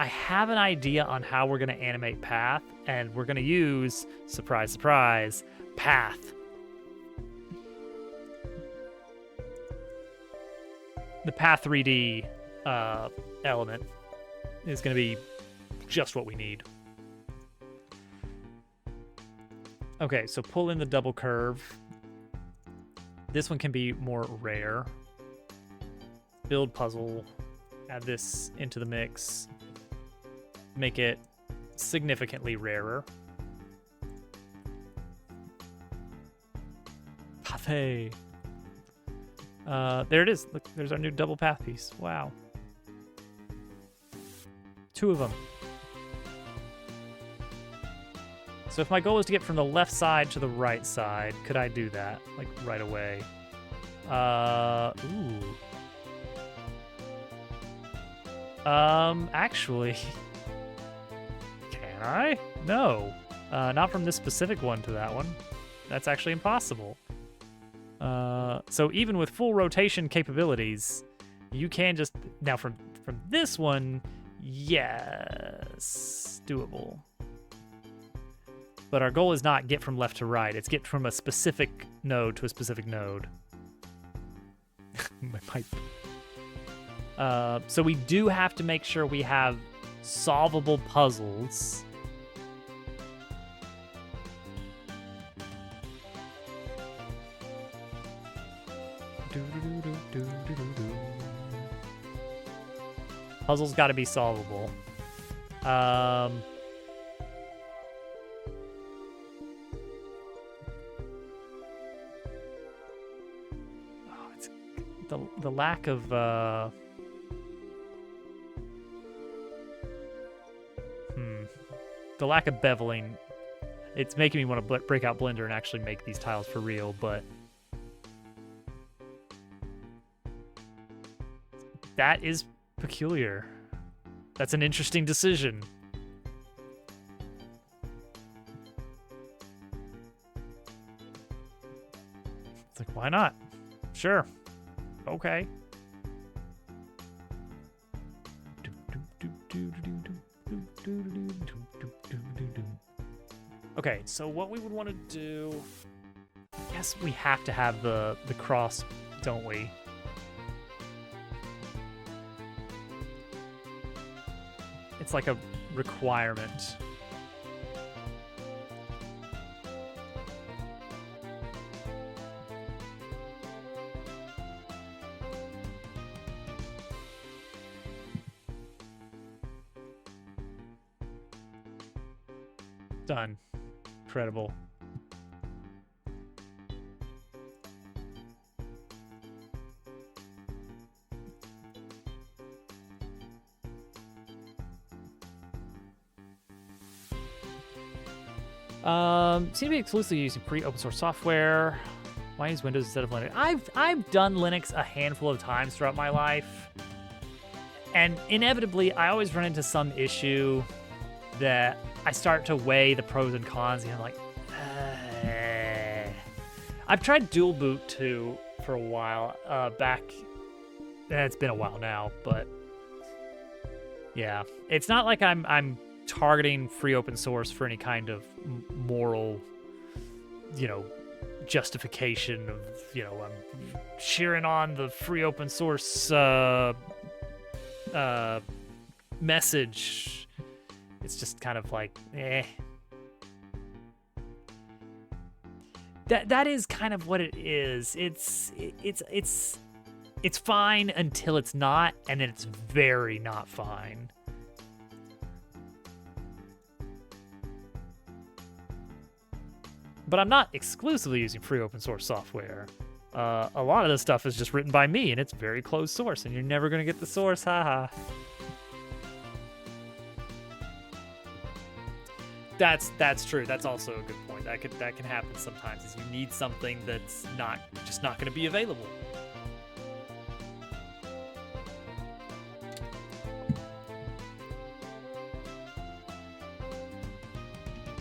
I have an idea on how we're gonna animate path, and we're gonna use, surprise, surprise, path. The path 3D element is gonna be just what we need. Okay, so pull in the double curve. This one can be more rare. Build puzzle, add this into the mix, make it significantly rarer. Path. There it is. Look, there's our new double path piece. Wow. 2 of them. So if my goal is to get from the left side to the right side, could I do that? Like right away? Ooh. Actually, can I? No. Not from this specific one to that one. That's actually impossible. So even with full rotation capabilities, you can just, now from this one, yes, doable. But our goal is not get from left to right, it's get from a specific node to a specific node. My pipe. So we do have to make sure we have solvable puzzles. Puzzle's got to be solvable. Oh, it's the lack of the lack of beveling. It's making me want to break out Blender and actually make these tiles for real, but that is peculiar. That's an interesting decision. It's like, why not? Sure. Okay. Okay, so what we would want to do, I guess we have to have the cross, don't we? It's like a requirement. Done. Incredible. Seem to be exclusively using free open source software. Why use Windows instead of Linux? I've done Linux a handful of times throughout my life, and inevitably I always run into some issue that I start to weigh the pros and cons, and I'm like, I've tried dual boot too for a while. Back, it's been a while now, but yeah, it's not like I'm targeting free open source for any kind of moral, justification of, I'm cheering on the free open source message. It's just kind of like, That is kind of what it is. It's fine until it's not, and then it's very not fine. But I'm not exclusively using free open source software. A lot of this stuff is just written by me, and it's very closed source, and you're never gonna get the source, haha. That's true. That's also a good point. That can happen sometimes. Is you need something that's not going to be available.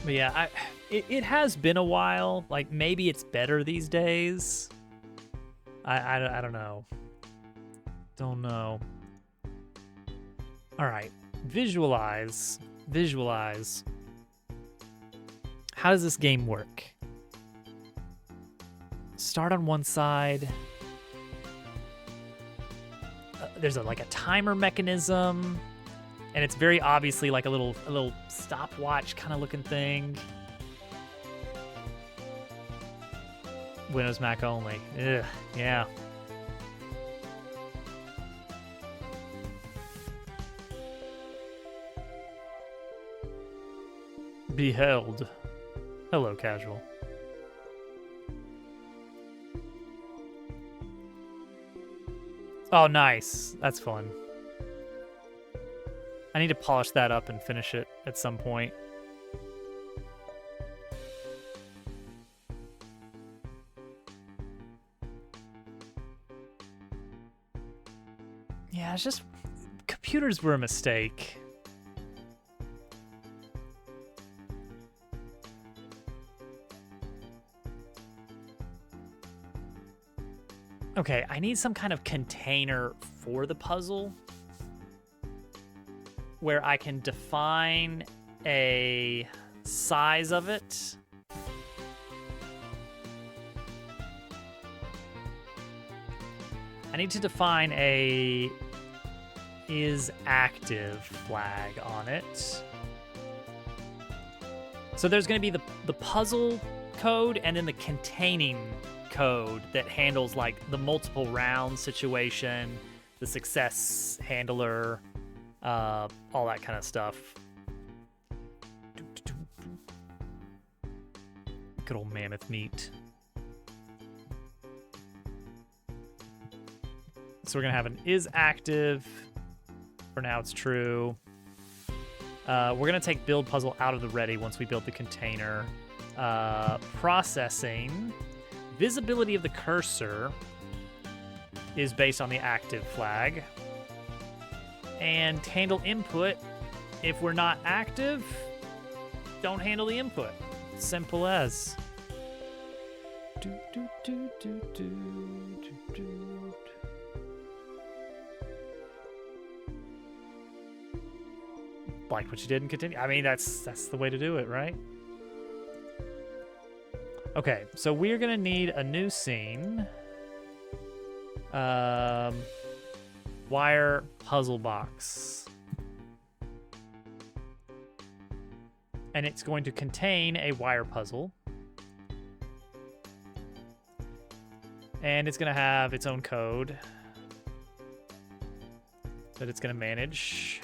But yeah, it has been a while. Like, maybe it's better these days. I don't know. Don't know. All right, visualize. How does this game work? Start on one side. There's a timer mechanism, and it's very obviously like a little stopwatch kind of looking thing. Windows, Mac only. Ugh, yeah. Beheld. Hello, casual. Oh, nice. That's fun. I need to polish that up and finish it at some point. Yeah, it's just... computers were a mistake. Okay, I need some kind of container for the puzzle where I can define a size of it. I need to define a is active flag on it. So there's going to be the puzzle code and then the containing code that handles like the multiple round situation, the success handler, all that kind of stuff. Good old mammoth meat. So we're gonna have an is active. For now, it's true. We're gonna take build puzzle out of the ready once we build the container. Processing. Visibility of the cursor is based on the active flag. And handle input. If we're not active, don't handle the input. Simple as. Like what you did and continue. I mean, that's the way to do it, right? Okay, so we're gonna need a new scene. Wire puzzle box. And it's going to contain a wire puzzle. And it's going to have its own code that it's going to manage.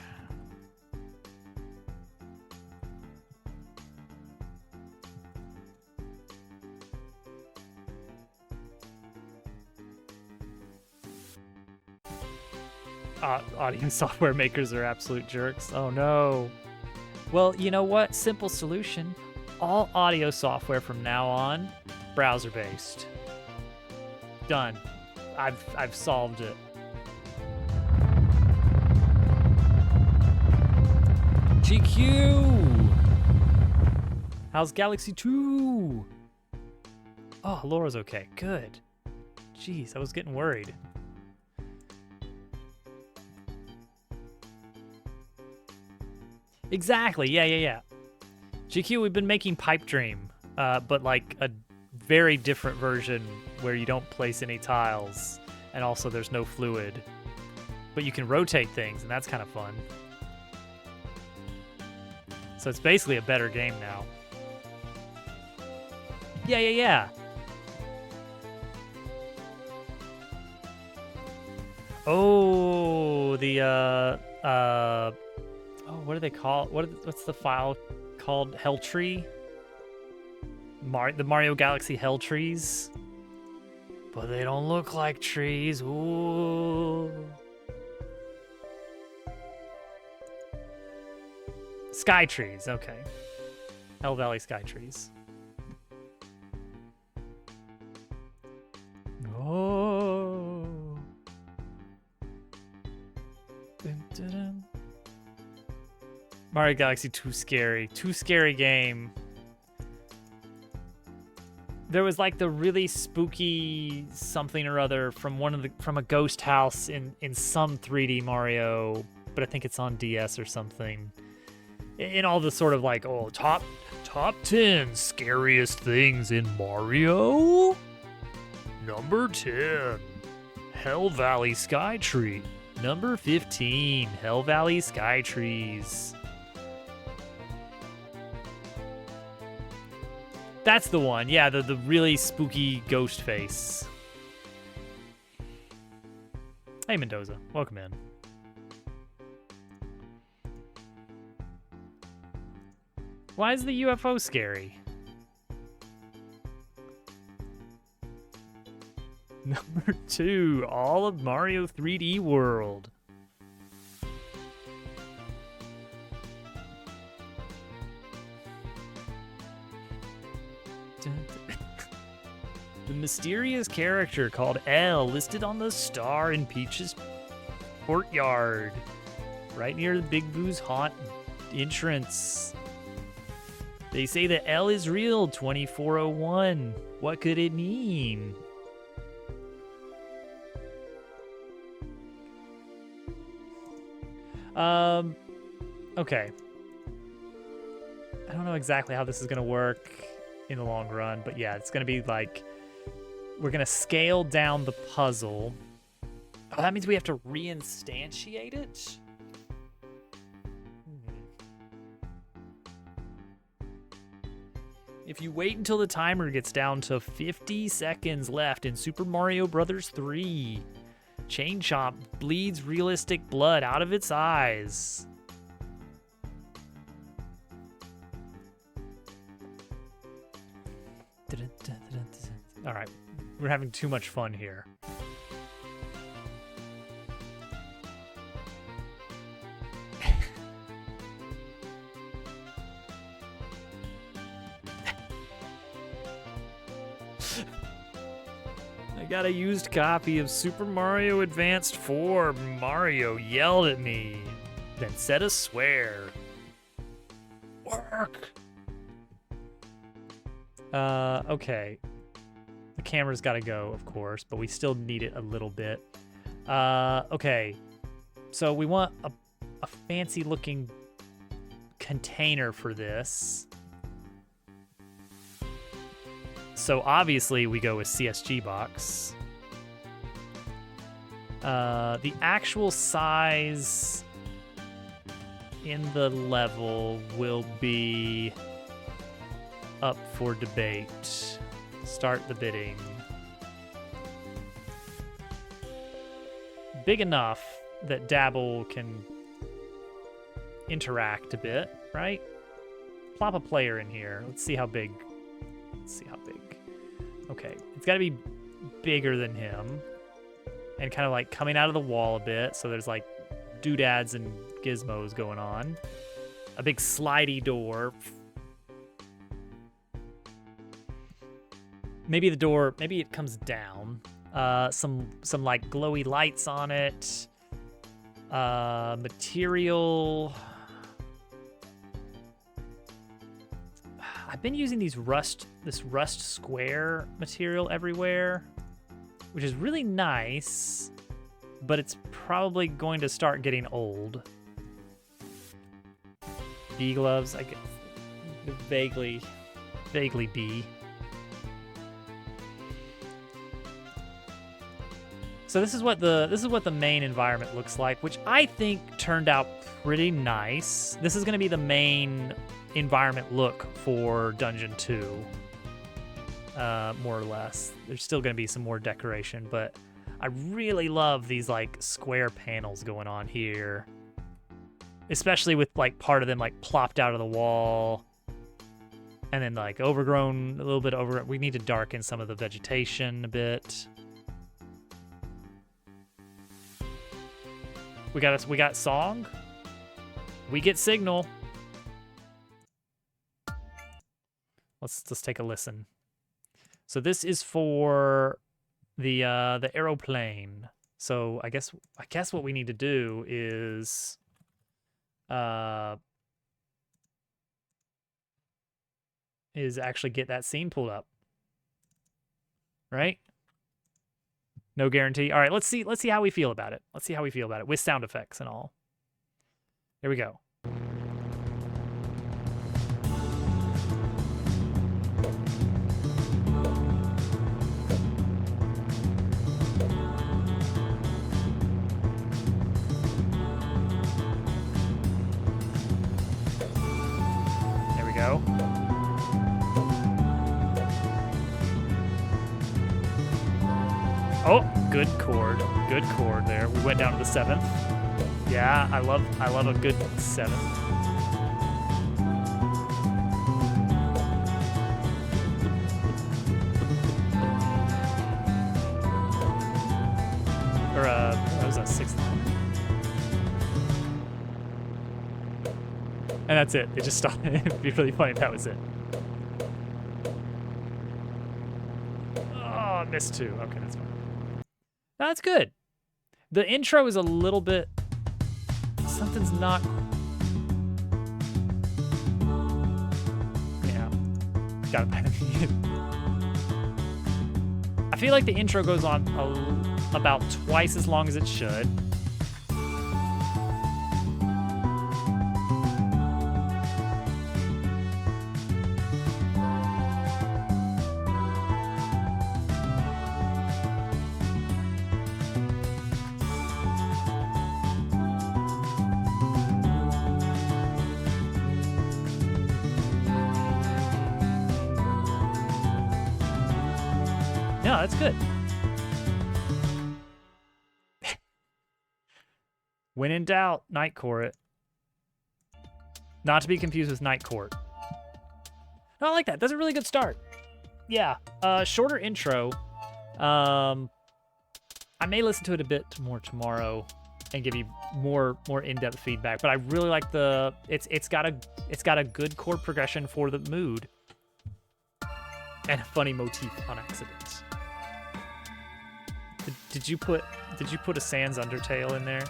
Audio software makers are absolute jerks. Oh no. Well, you know what? Simple solution. All audio software from now on, browser-based. Done. I've solved it. GQ! How's Galaxy 2? Oh, Laura's okay. Good. Jeez, I was getting worried. Exactly, yeah. GQ, we've been making Pipe Dream, but like a very different version where you don't place any tiles, and also there's no fluid. But you can rotate things, and that's kind of fun. So it's basically a better game now. Yeah. Oh, what do they call it? What's the file called? Hell Tree? The Mario Galaxy Hell Trees. But they don't look like trees. Ooh. Sky Trees, okay. Hell Valley Sky Trees. Oh. Dun-dun-dun. Mario Galaxy, too scary. Too scary game. There was like the really spooky something or other from a ghost house in some 3D Mario, but I think it's on DS or something. In all the sort of like, oh, top 10 scariest things in Mario. Number 10, Hell Valley Sky Tree. Number 15, Hell Valley Sky Trees. That's the one. Yeah, the really spooky ghost face. Hey, Mendoza. Welcome in. Why is the UFO scary? Number 2, all of Mario 3D World. The mysterious character called L listed on the star in Peach's courtyard, right near the Big Boo's haunt entrance. They say that L is real, 2401. What could it mean? Okay. I don't know exactly how this is gonna work in the long run, but yeah, it's gonna be like, we're gonna scale down the puzzle. Oh, that means we have to reinstantiate it? If you wait until the timer gets down to 50 seconds left in Super Mario Bros. 3, Chain Chomp bleeds realistic blood out of its eyes. All right, we're having too much fun here. I got a used copy of Super Mario Advanced 4. Mario yelled at me, then said a swear. Work! Okay. The camera's gotta go, of course, but we still need it a little bit. Okay. So we want a fancy-looking container for this. So obviously we go with CSG box. The actual size in the level will be up for debate. Start the bidding. Big enough that Dabble can interact a bit, right? Plop a player in here. Let's see how big. Let's see how big. Okay, it's got to be bigger than him and kind of like coming out of the wall a bit. So there's like doodads and gizmos going on. A big slidey door. Maybe the door, maybe it comes down. Some like glowy lights on it. Material. I've been using this rust square material everywhere, which is really nice, but it's probably going to start getting old. Bee gloves, I guess, vaguely bee. So this is what the main environment looks like, which I think turned out pretty nice. This is going to be the main environment look for Dungeon 2, more or less. There's still going to be some more decoration, but I really love these like square panels going on here, especially with like part of them like plopped out of the wall and then like overgrown, a little bit over. We need to darken some of the vegetation a bit. We got song. We get signal. Let's take a listen. So this is for the aeroplane. So I guess what we need to do is actually get that scene pulled up. Right? No guarantee. All right, let's see how we feel about it. Let's see how we feel about it with sound effects and all. Here we go. There we go. Oh, good chord there. We went down to the 7th. Yeah, I love a good 7th. Or that was a 6th. And that's it. It just stopped. It'd be really funny if that was it. Oh, I missed 2. Okay, that's fine. That's good. The intro is a little bit... Something's not... Yeah. Got it. I feel like the intro goes on about twice as long as it should. Yeah, that's good. When in doubt, Night Court. Not to be confused with Night Court. No, I like that. That's a really good start. Yeah. Shorter intro. I may listen to it a bit more tomorrow and give you more in-depth feedback. But I really like the it's got a good chord progression for the mood and a funny motif on accident. Did you put a Sans Undertale in there?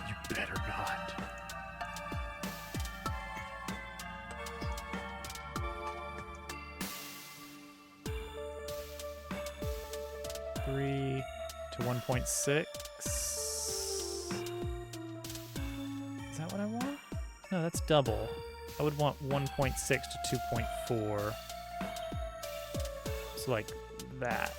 You better not. Three to 1.6. Is that what I want? No, that's double. I would want 1.6 to 2.4. So like that.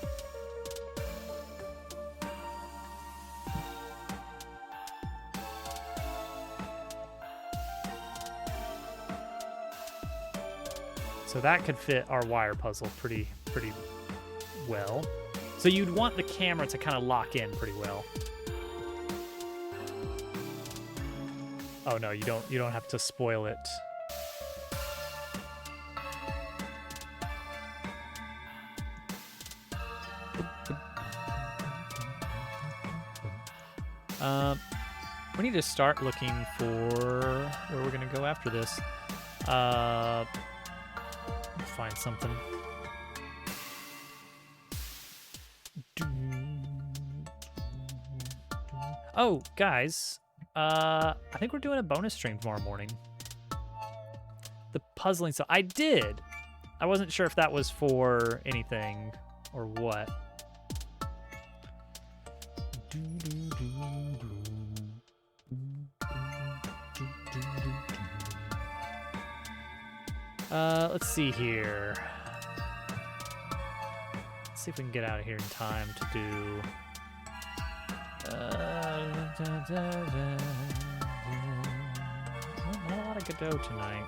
So that could fit our wire puzzle pretty well. So you'd want the camera to kind of lock in pretty well. Oh no, you don't have to spoil it. We need to start looking for where we're gonna go after this. Find something. Oh, guys, I think we're doing a bonus stream tomorrow morning. The puzzling stuff. I did. I wasn't sure if that was for anything or what. Let's see here. Let's see if we can get out of here in time to do... Not a lot of Godot tonight.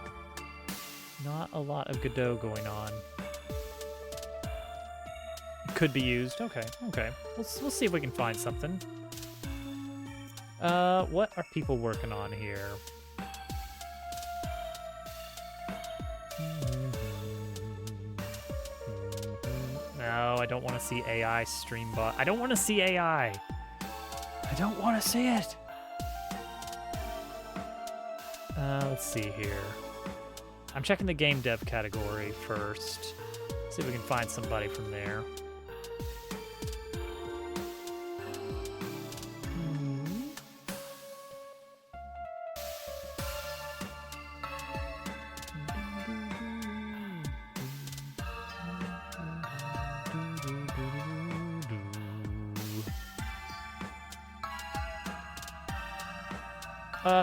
Not a lot of Godot going on. Could be used. Okay. We'll see if we can find something. What are people working on here? No, I don't want to see AI stream bot. I don't want to see AI. I don't want to see it. Let's see here. I'm checking the game dev category first. See if we can find somebody from there.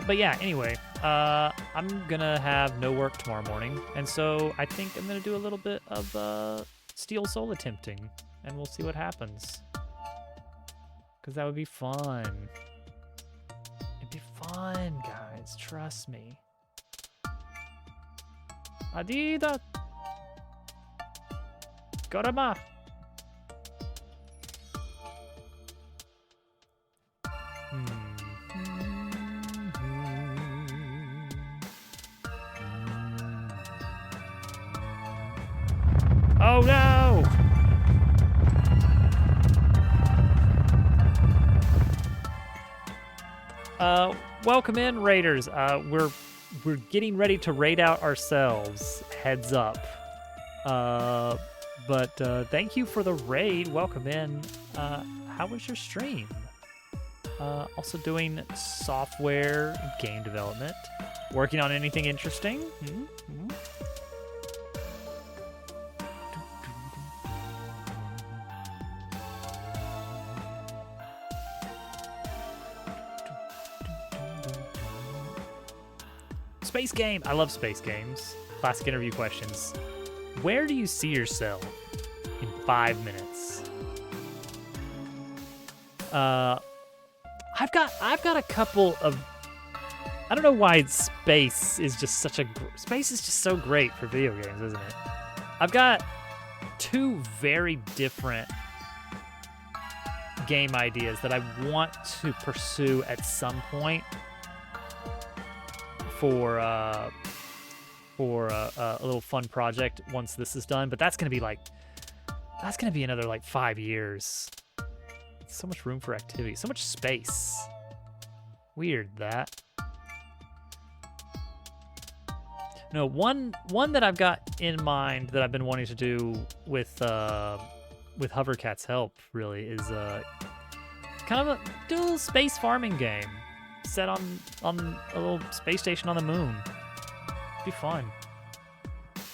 But yeah, anyway, I'm gonna have no work tomorrow morning, and so I think I'm gonna do a little bit of Steel Soul attempting, and we'll see what happens. Because that would be fun. It'd be fun, guys. Trust me. Adida! Gorama! Oh no! Welcome in, raiders. We're getting ready to raid out ourselves. Heads up. But thank you for the raid. Welcome in. How was your stream? Also doing software, game development. Working on anything interesting? Space game. I love space games. Classic interview questions. Where do you see yourself in 5 minutes? I've got a couple of. I don't know why space is just such a. Space is just so great for video games, isn't it? I've got two very different game ideas that I want to pursue at some point for a little fun project once this is done. But that's gonna be another like 5 years. So much room for activity, so much space. Weird that. No, one that I've got in mind that I've been wanting to do with Hovercat's help really is kind of do a little space farming game set on a little space station on the moon. Be fun.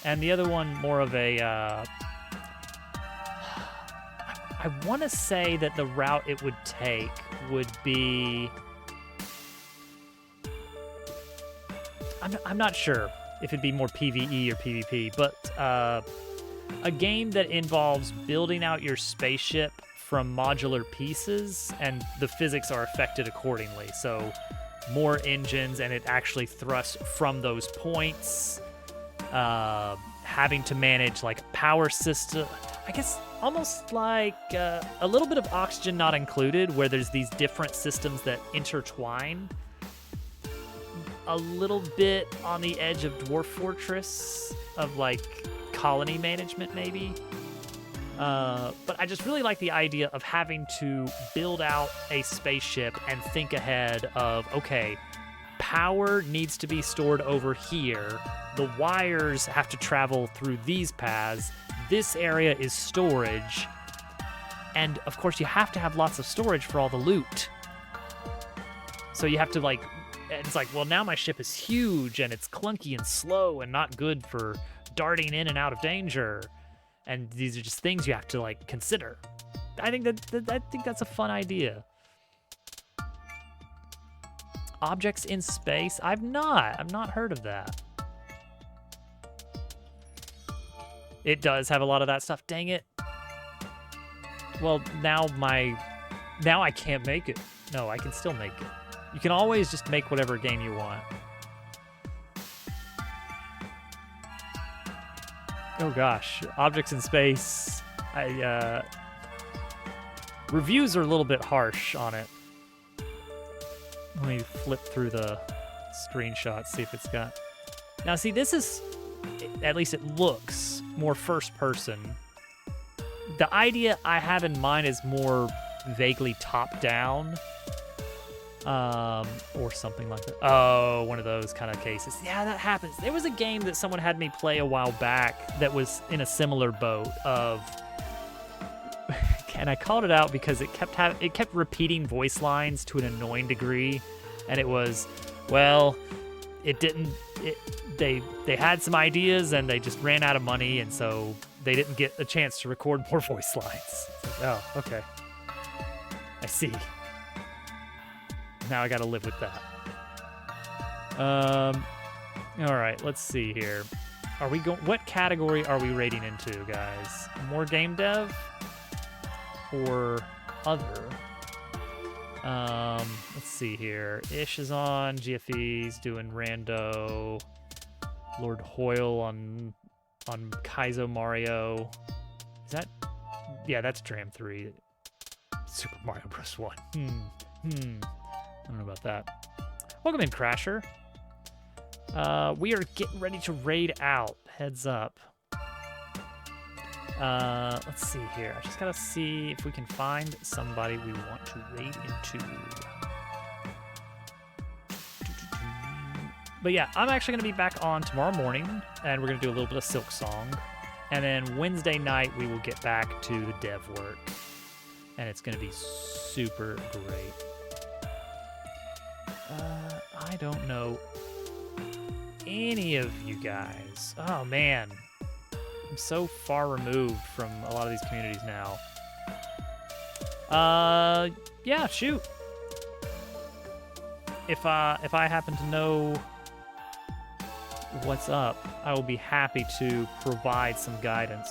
And the other one more of a I want to say that the route it would take would be I'm not sure if it'd be more PvE or PvP, but a game that involves building out your spaceship from modular pieces, and the physics are affected accordingly. So more engines, and it actually thrusts from those points. Having to manage like power system, I guess almost like a little bit of Oxygen Not Included, where there's these different systems that intertwine. A little bit on the edge of Dwarf Fortress, of like colony management maybe. But I just really like the idea of having to build out a spaceship and think ahead of, okay, power needs to be stored over here. The wires have to travel through these paths. This area is storage. And of course you have to have lots of storage for all the loot. So you have to like, it's like, well, now my ship is huge and it's clunky and slow and not good for darting in and out of danger. And these are just things you have to like consider. I think that's a fun idea. Objects in space? I've not heard of that. It does have a lot of that stuff. Dang it. Well, now I can't make it. No, I can still make it. You can always just make whatever game you want. Oh gosh, objects in space. Reviews are a little bit harsh on it. Let me flip through the screenshots, see if it's got... Now see, this is, at least it looks more first person. The idea I have in mind is more vaguely top down. Or something like that. Oh, one of those kind of cases. Yeah, that happens. There was a game that someone had me play a while back that was in a similar boat of, and I called it out because it kept repeating voice lines to an annoying degree, and it was, well, they had some ideas and they just ran out of money, and so they didn't get a chance to record more voice lines. Oh, okay. I see. Now I gotta live with that. All right, let's see here. What category are we rating into, guys? More game dev or other? Let's see here. Ish is on, GFE's doing rando. Lord Hoyle on Kaizo Mario. Is that? Yeah, that's Dram 3. Super Mario Bros. 1. I don't know about that. Welcome in, Crasher. We are getting ready to raid out. Heads up. Let's see here. I just gotta see if we can find somebody we want to raid into. But yeah, I'm actually gonna be back on tomorrow morning, and we're gonna do a little bit of Silk Song. And then Wednesday night, we will get back to the dev work. And it's gonna be super great. I don't know any of you guys. Oh man, I'm so far removed from a lot of these communities now. Yeah, shoot. If I happen to know what's up, I will be happy to provide some guidance.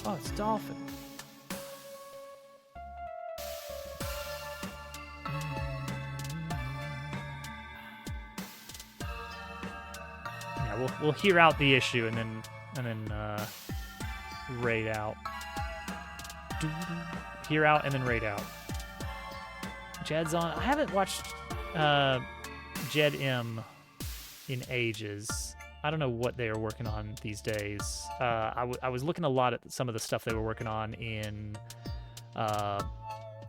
Oh, it's Dolphin. Yeah, we'll hear out the issue and then raid out. Hear out and then raid out. Jed's on. I haven't watched Jed M in ages. I don't know what they are working on these days. I was looking a lot at some of the stuff they were working on in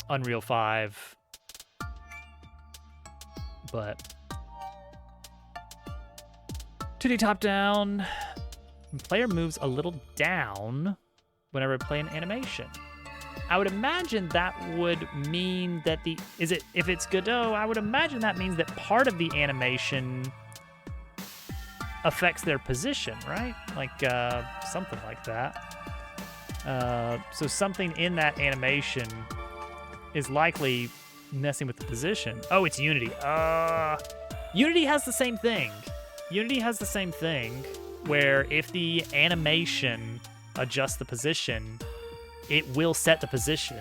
Unreal 5, but 2D top down. Player moves a little down whenever playing animation. I would imagine that would mean that if it's Godot, I would imagine that means that part of the animation affects their position, right? Like something like that. So something in that animation is likely messing with the position. Oh, it's Unity. Unity has the same thing. Unity has the same thing where if the animation adjusts the position, it will set the position.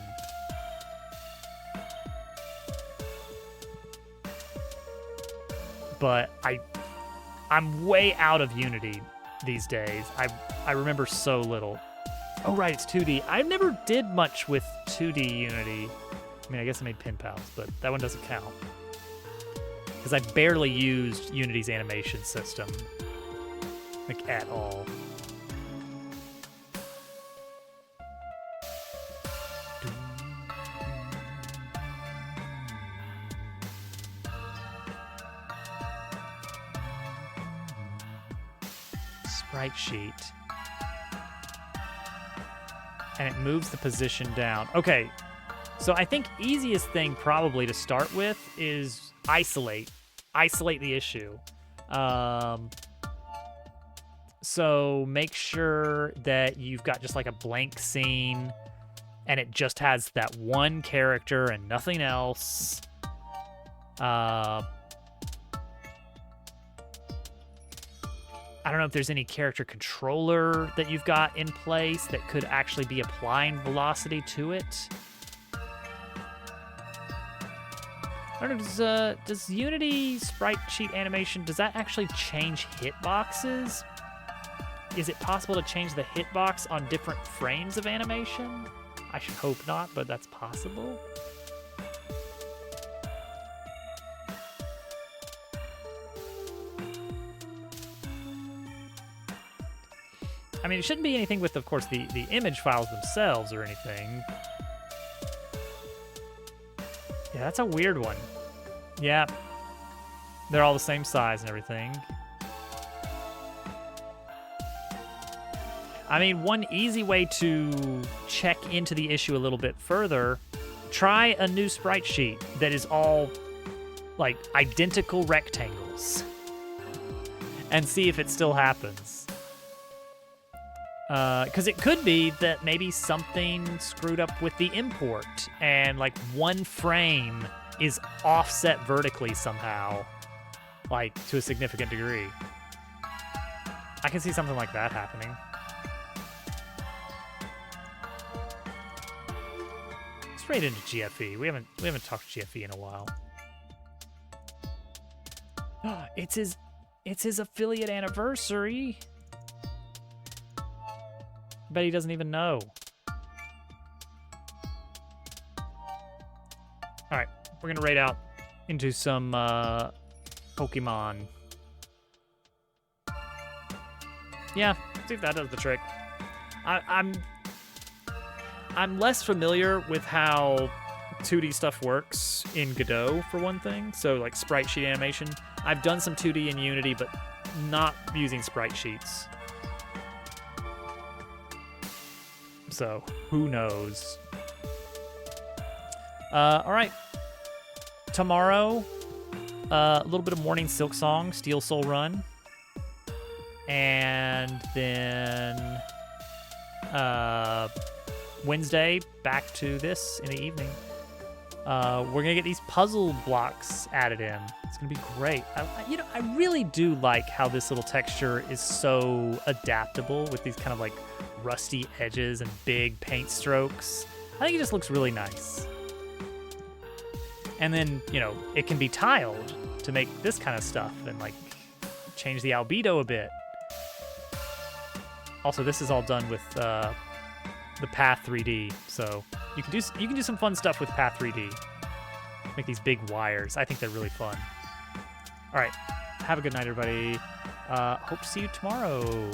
But I'm way out of Unity these days. I remember so little. Oh, right, it's 2D. I never did much with 2D Unity. I mean, I guess I made Pen Pals, but that one doesn't count. Because I barely used Unity's animation system. Like, at all. Sprite sheet. And it moves the position down. Okay, so I think easiest thing probably to start with is isolate the issue. So make sure that you've got just like a blank scene and it just has that one character and nothing else. I don't know if there's any character controller that you've got in place that could actually be applying velocity to it. I don't know, does Unity sprite sheet animation, does that actually change hitboxes? Is it possible to change the hitbox on different frames of animation? I should hope not, but that's possible. I mean, it shouldn't be anything with, of course, the image files themselves or anything. Yeah, that's a weird one. Yeah. They're all the same size and everything. I mean, one easy way to check into the issue a little bit further, try a new sprite sheet that is all, like, identical rectangles. And see if it still happens. Because it could be that maybe something screwed up with the import and like one frame is offset vertically somehow, like to a significant degree. I can see something like that happening. Straight into GFE. We haven't talked GFE in a while. It's his affiliate anniversary. Bet he doesn't even know. All right, we're gonna raid out into some Pokemon. Yeah, see if that does the trick. I'm less familiar with how 2D stuff works in Godot, for one thing. So like sprite sheet animation. I've done some 2D in Unity, but not using sprite sheets. So, who knows? All right. Tomorrow, a little bit of Morning Silk Song, Steel Soul Run. And then Wednesday, back to this in the evening. We're going to get these puzzle blocks added in. It's going to be great. I really do like how this little texture is so adaptable with these kind of like rusty edges and big paint strokes. I think it just looks really nice. And then, it can be tiled to make this kind of stuff and like change the albedo a bit. Also, this is all done with the Path 3D, so you can do some fun stuff with Path 3D. Make these big wires. I think they're really fun. All right, have a good night, everybody. Hope to see you tomorrow.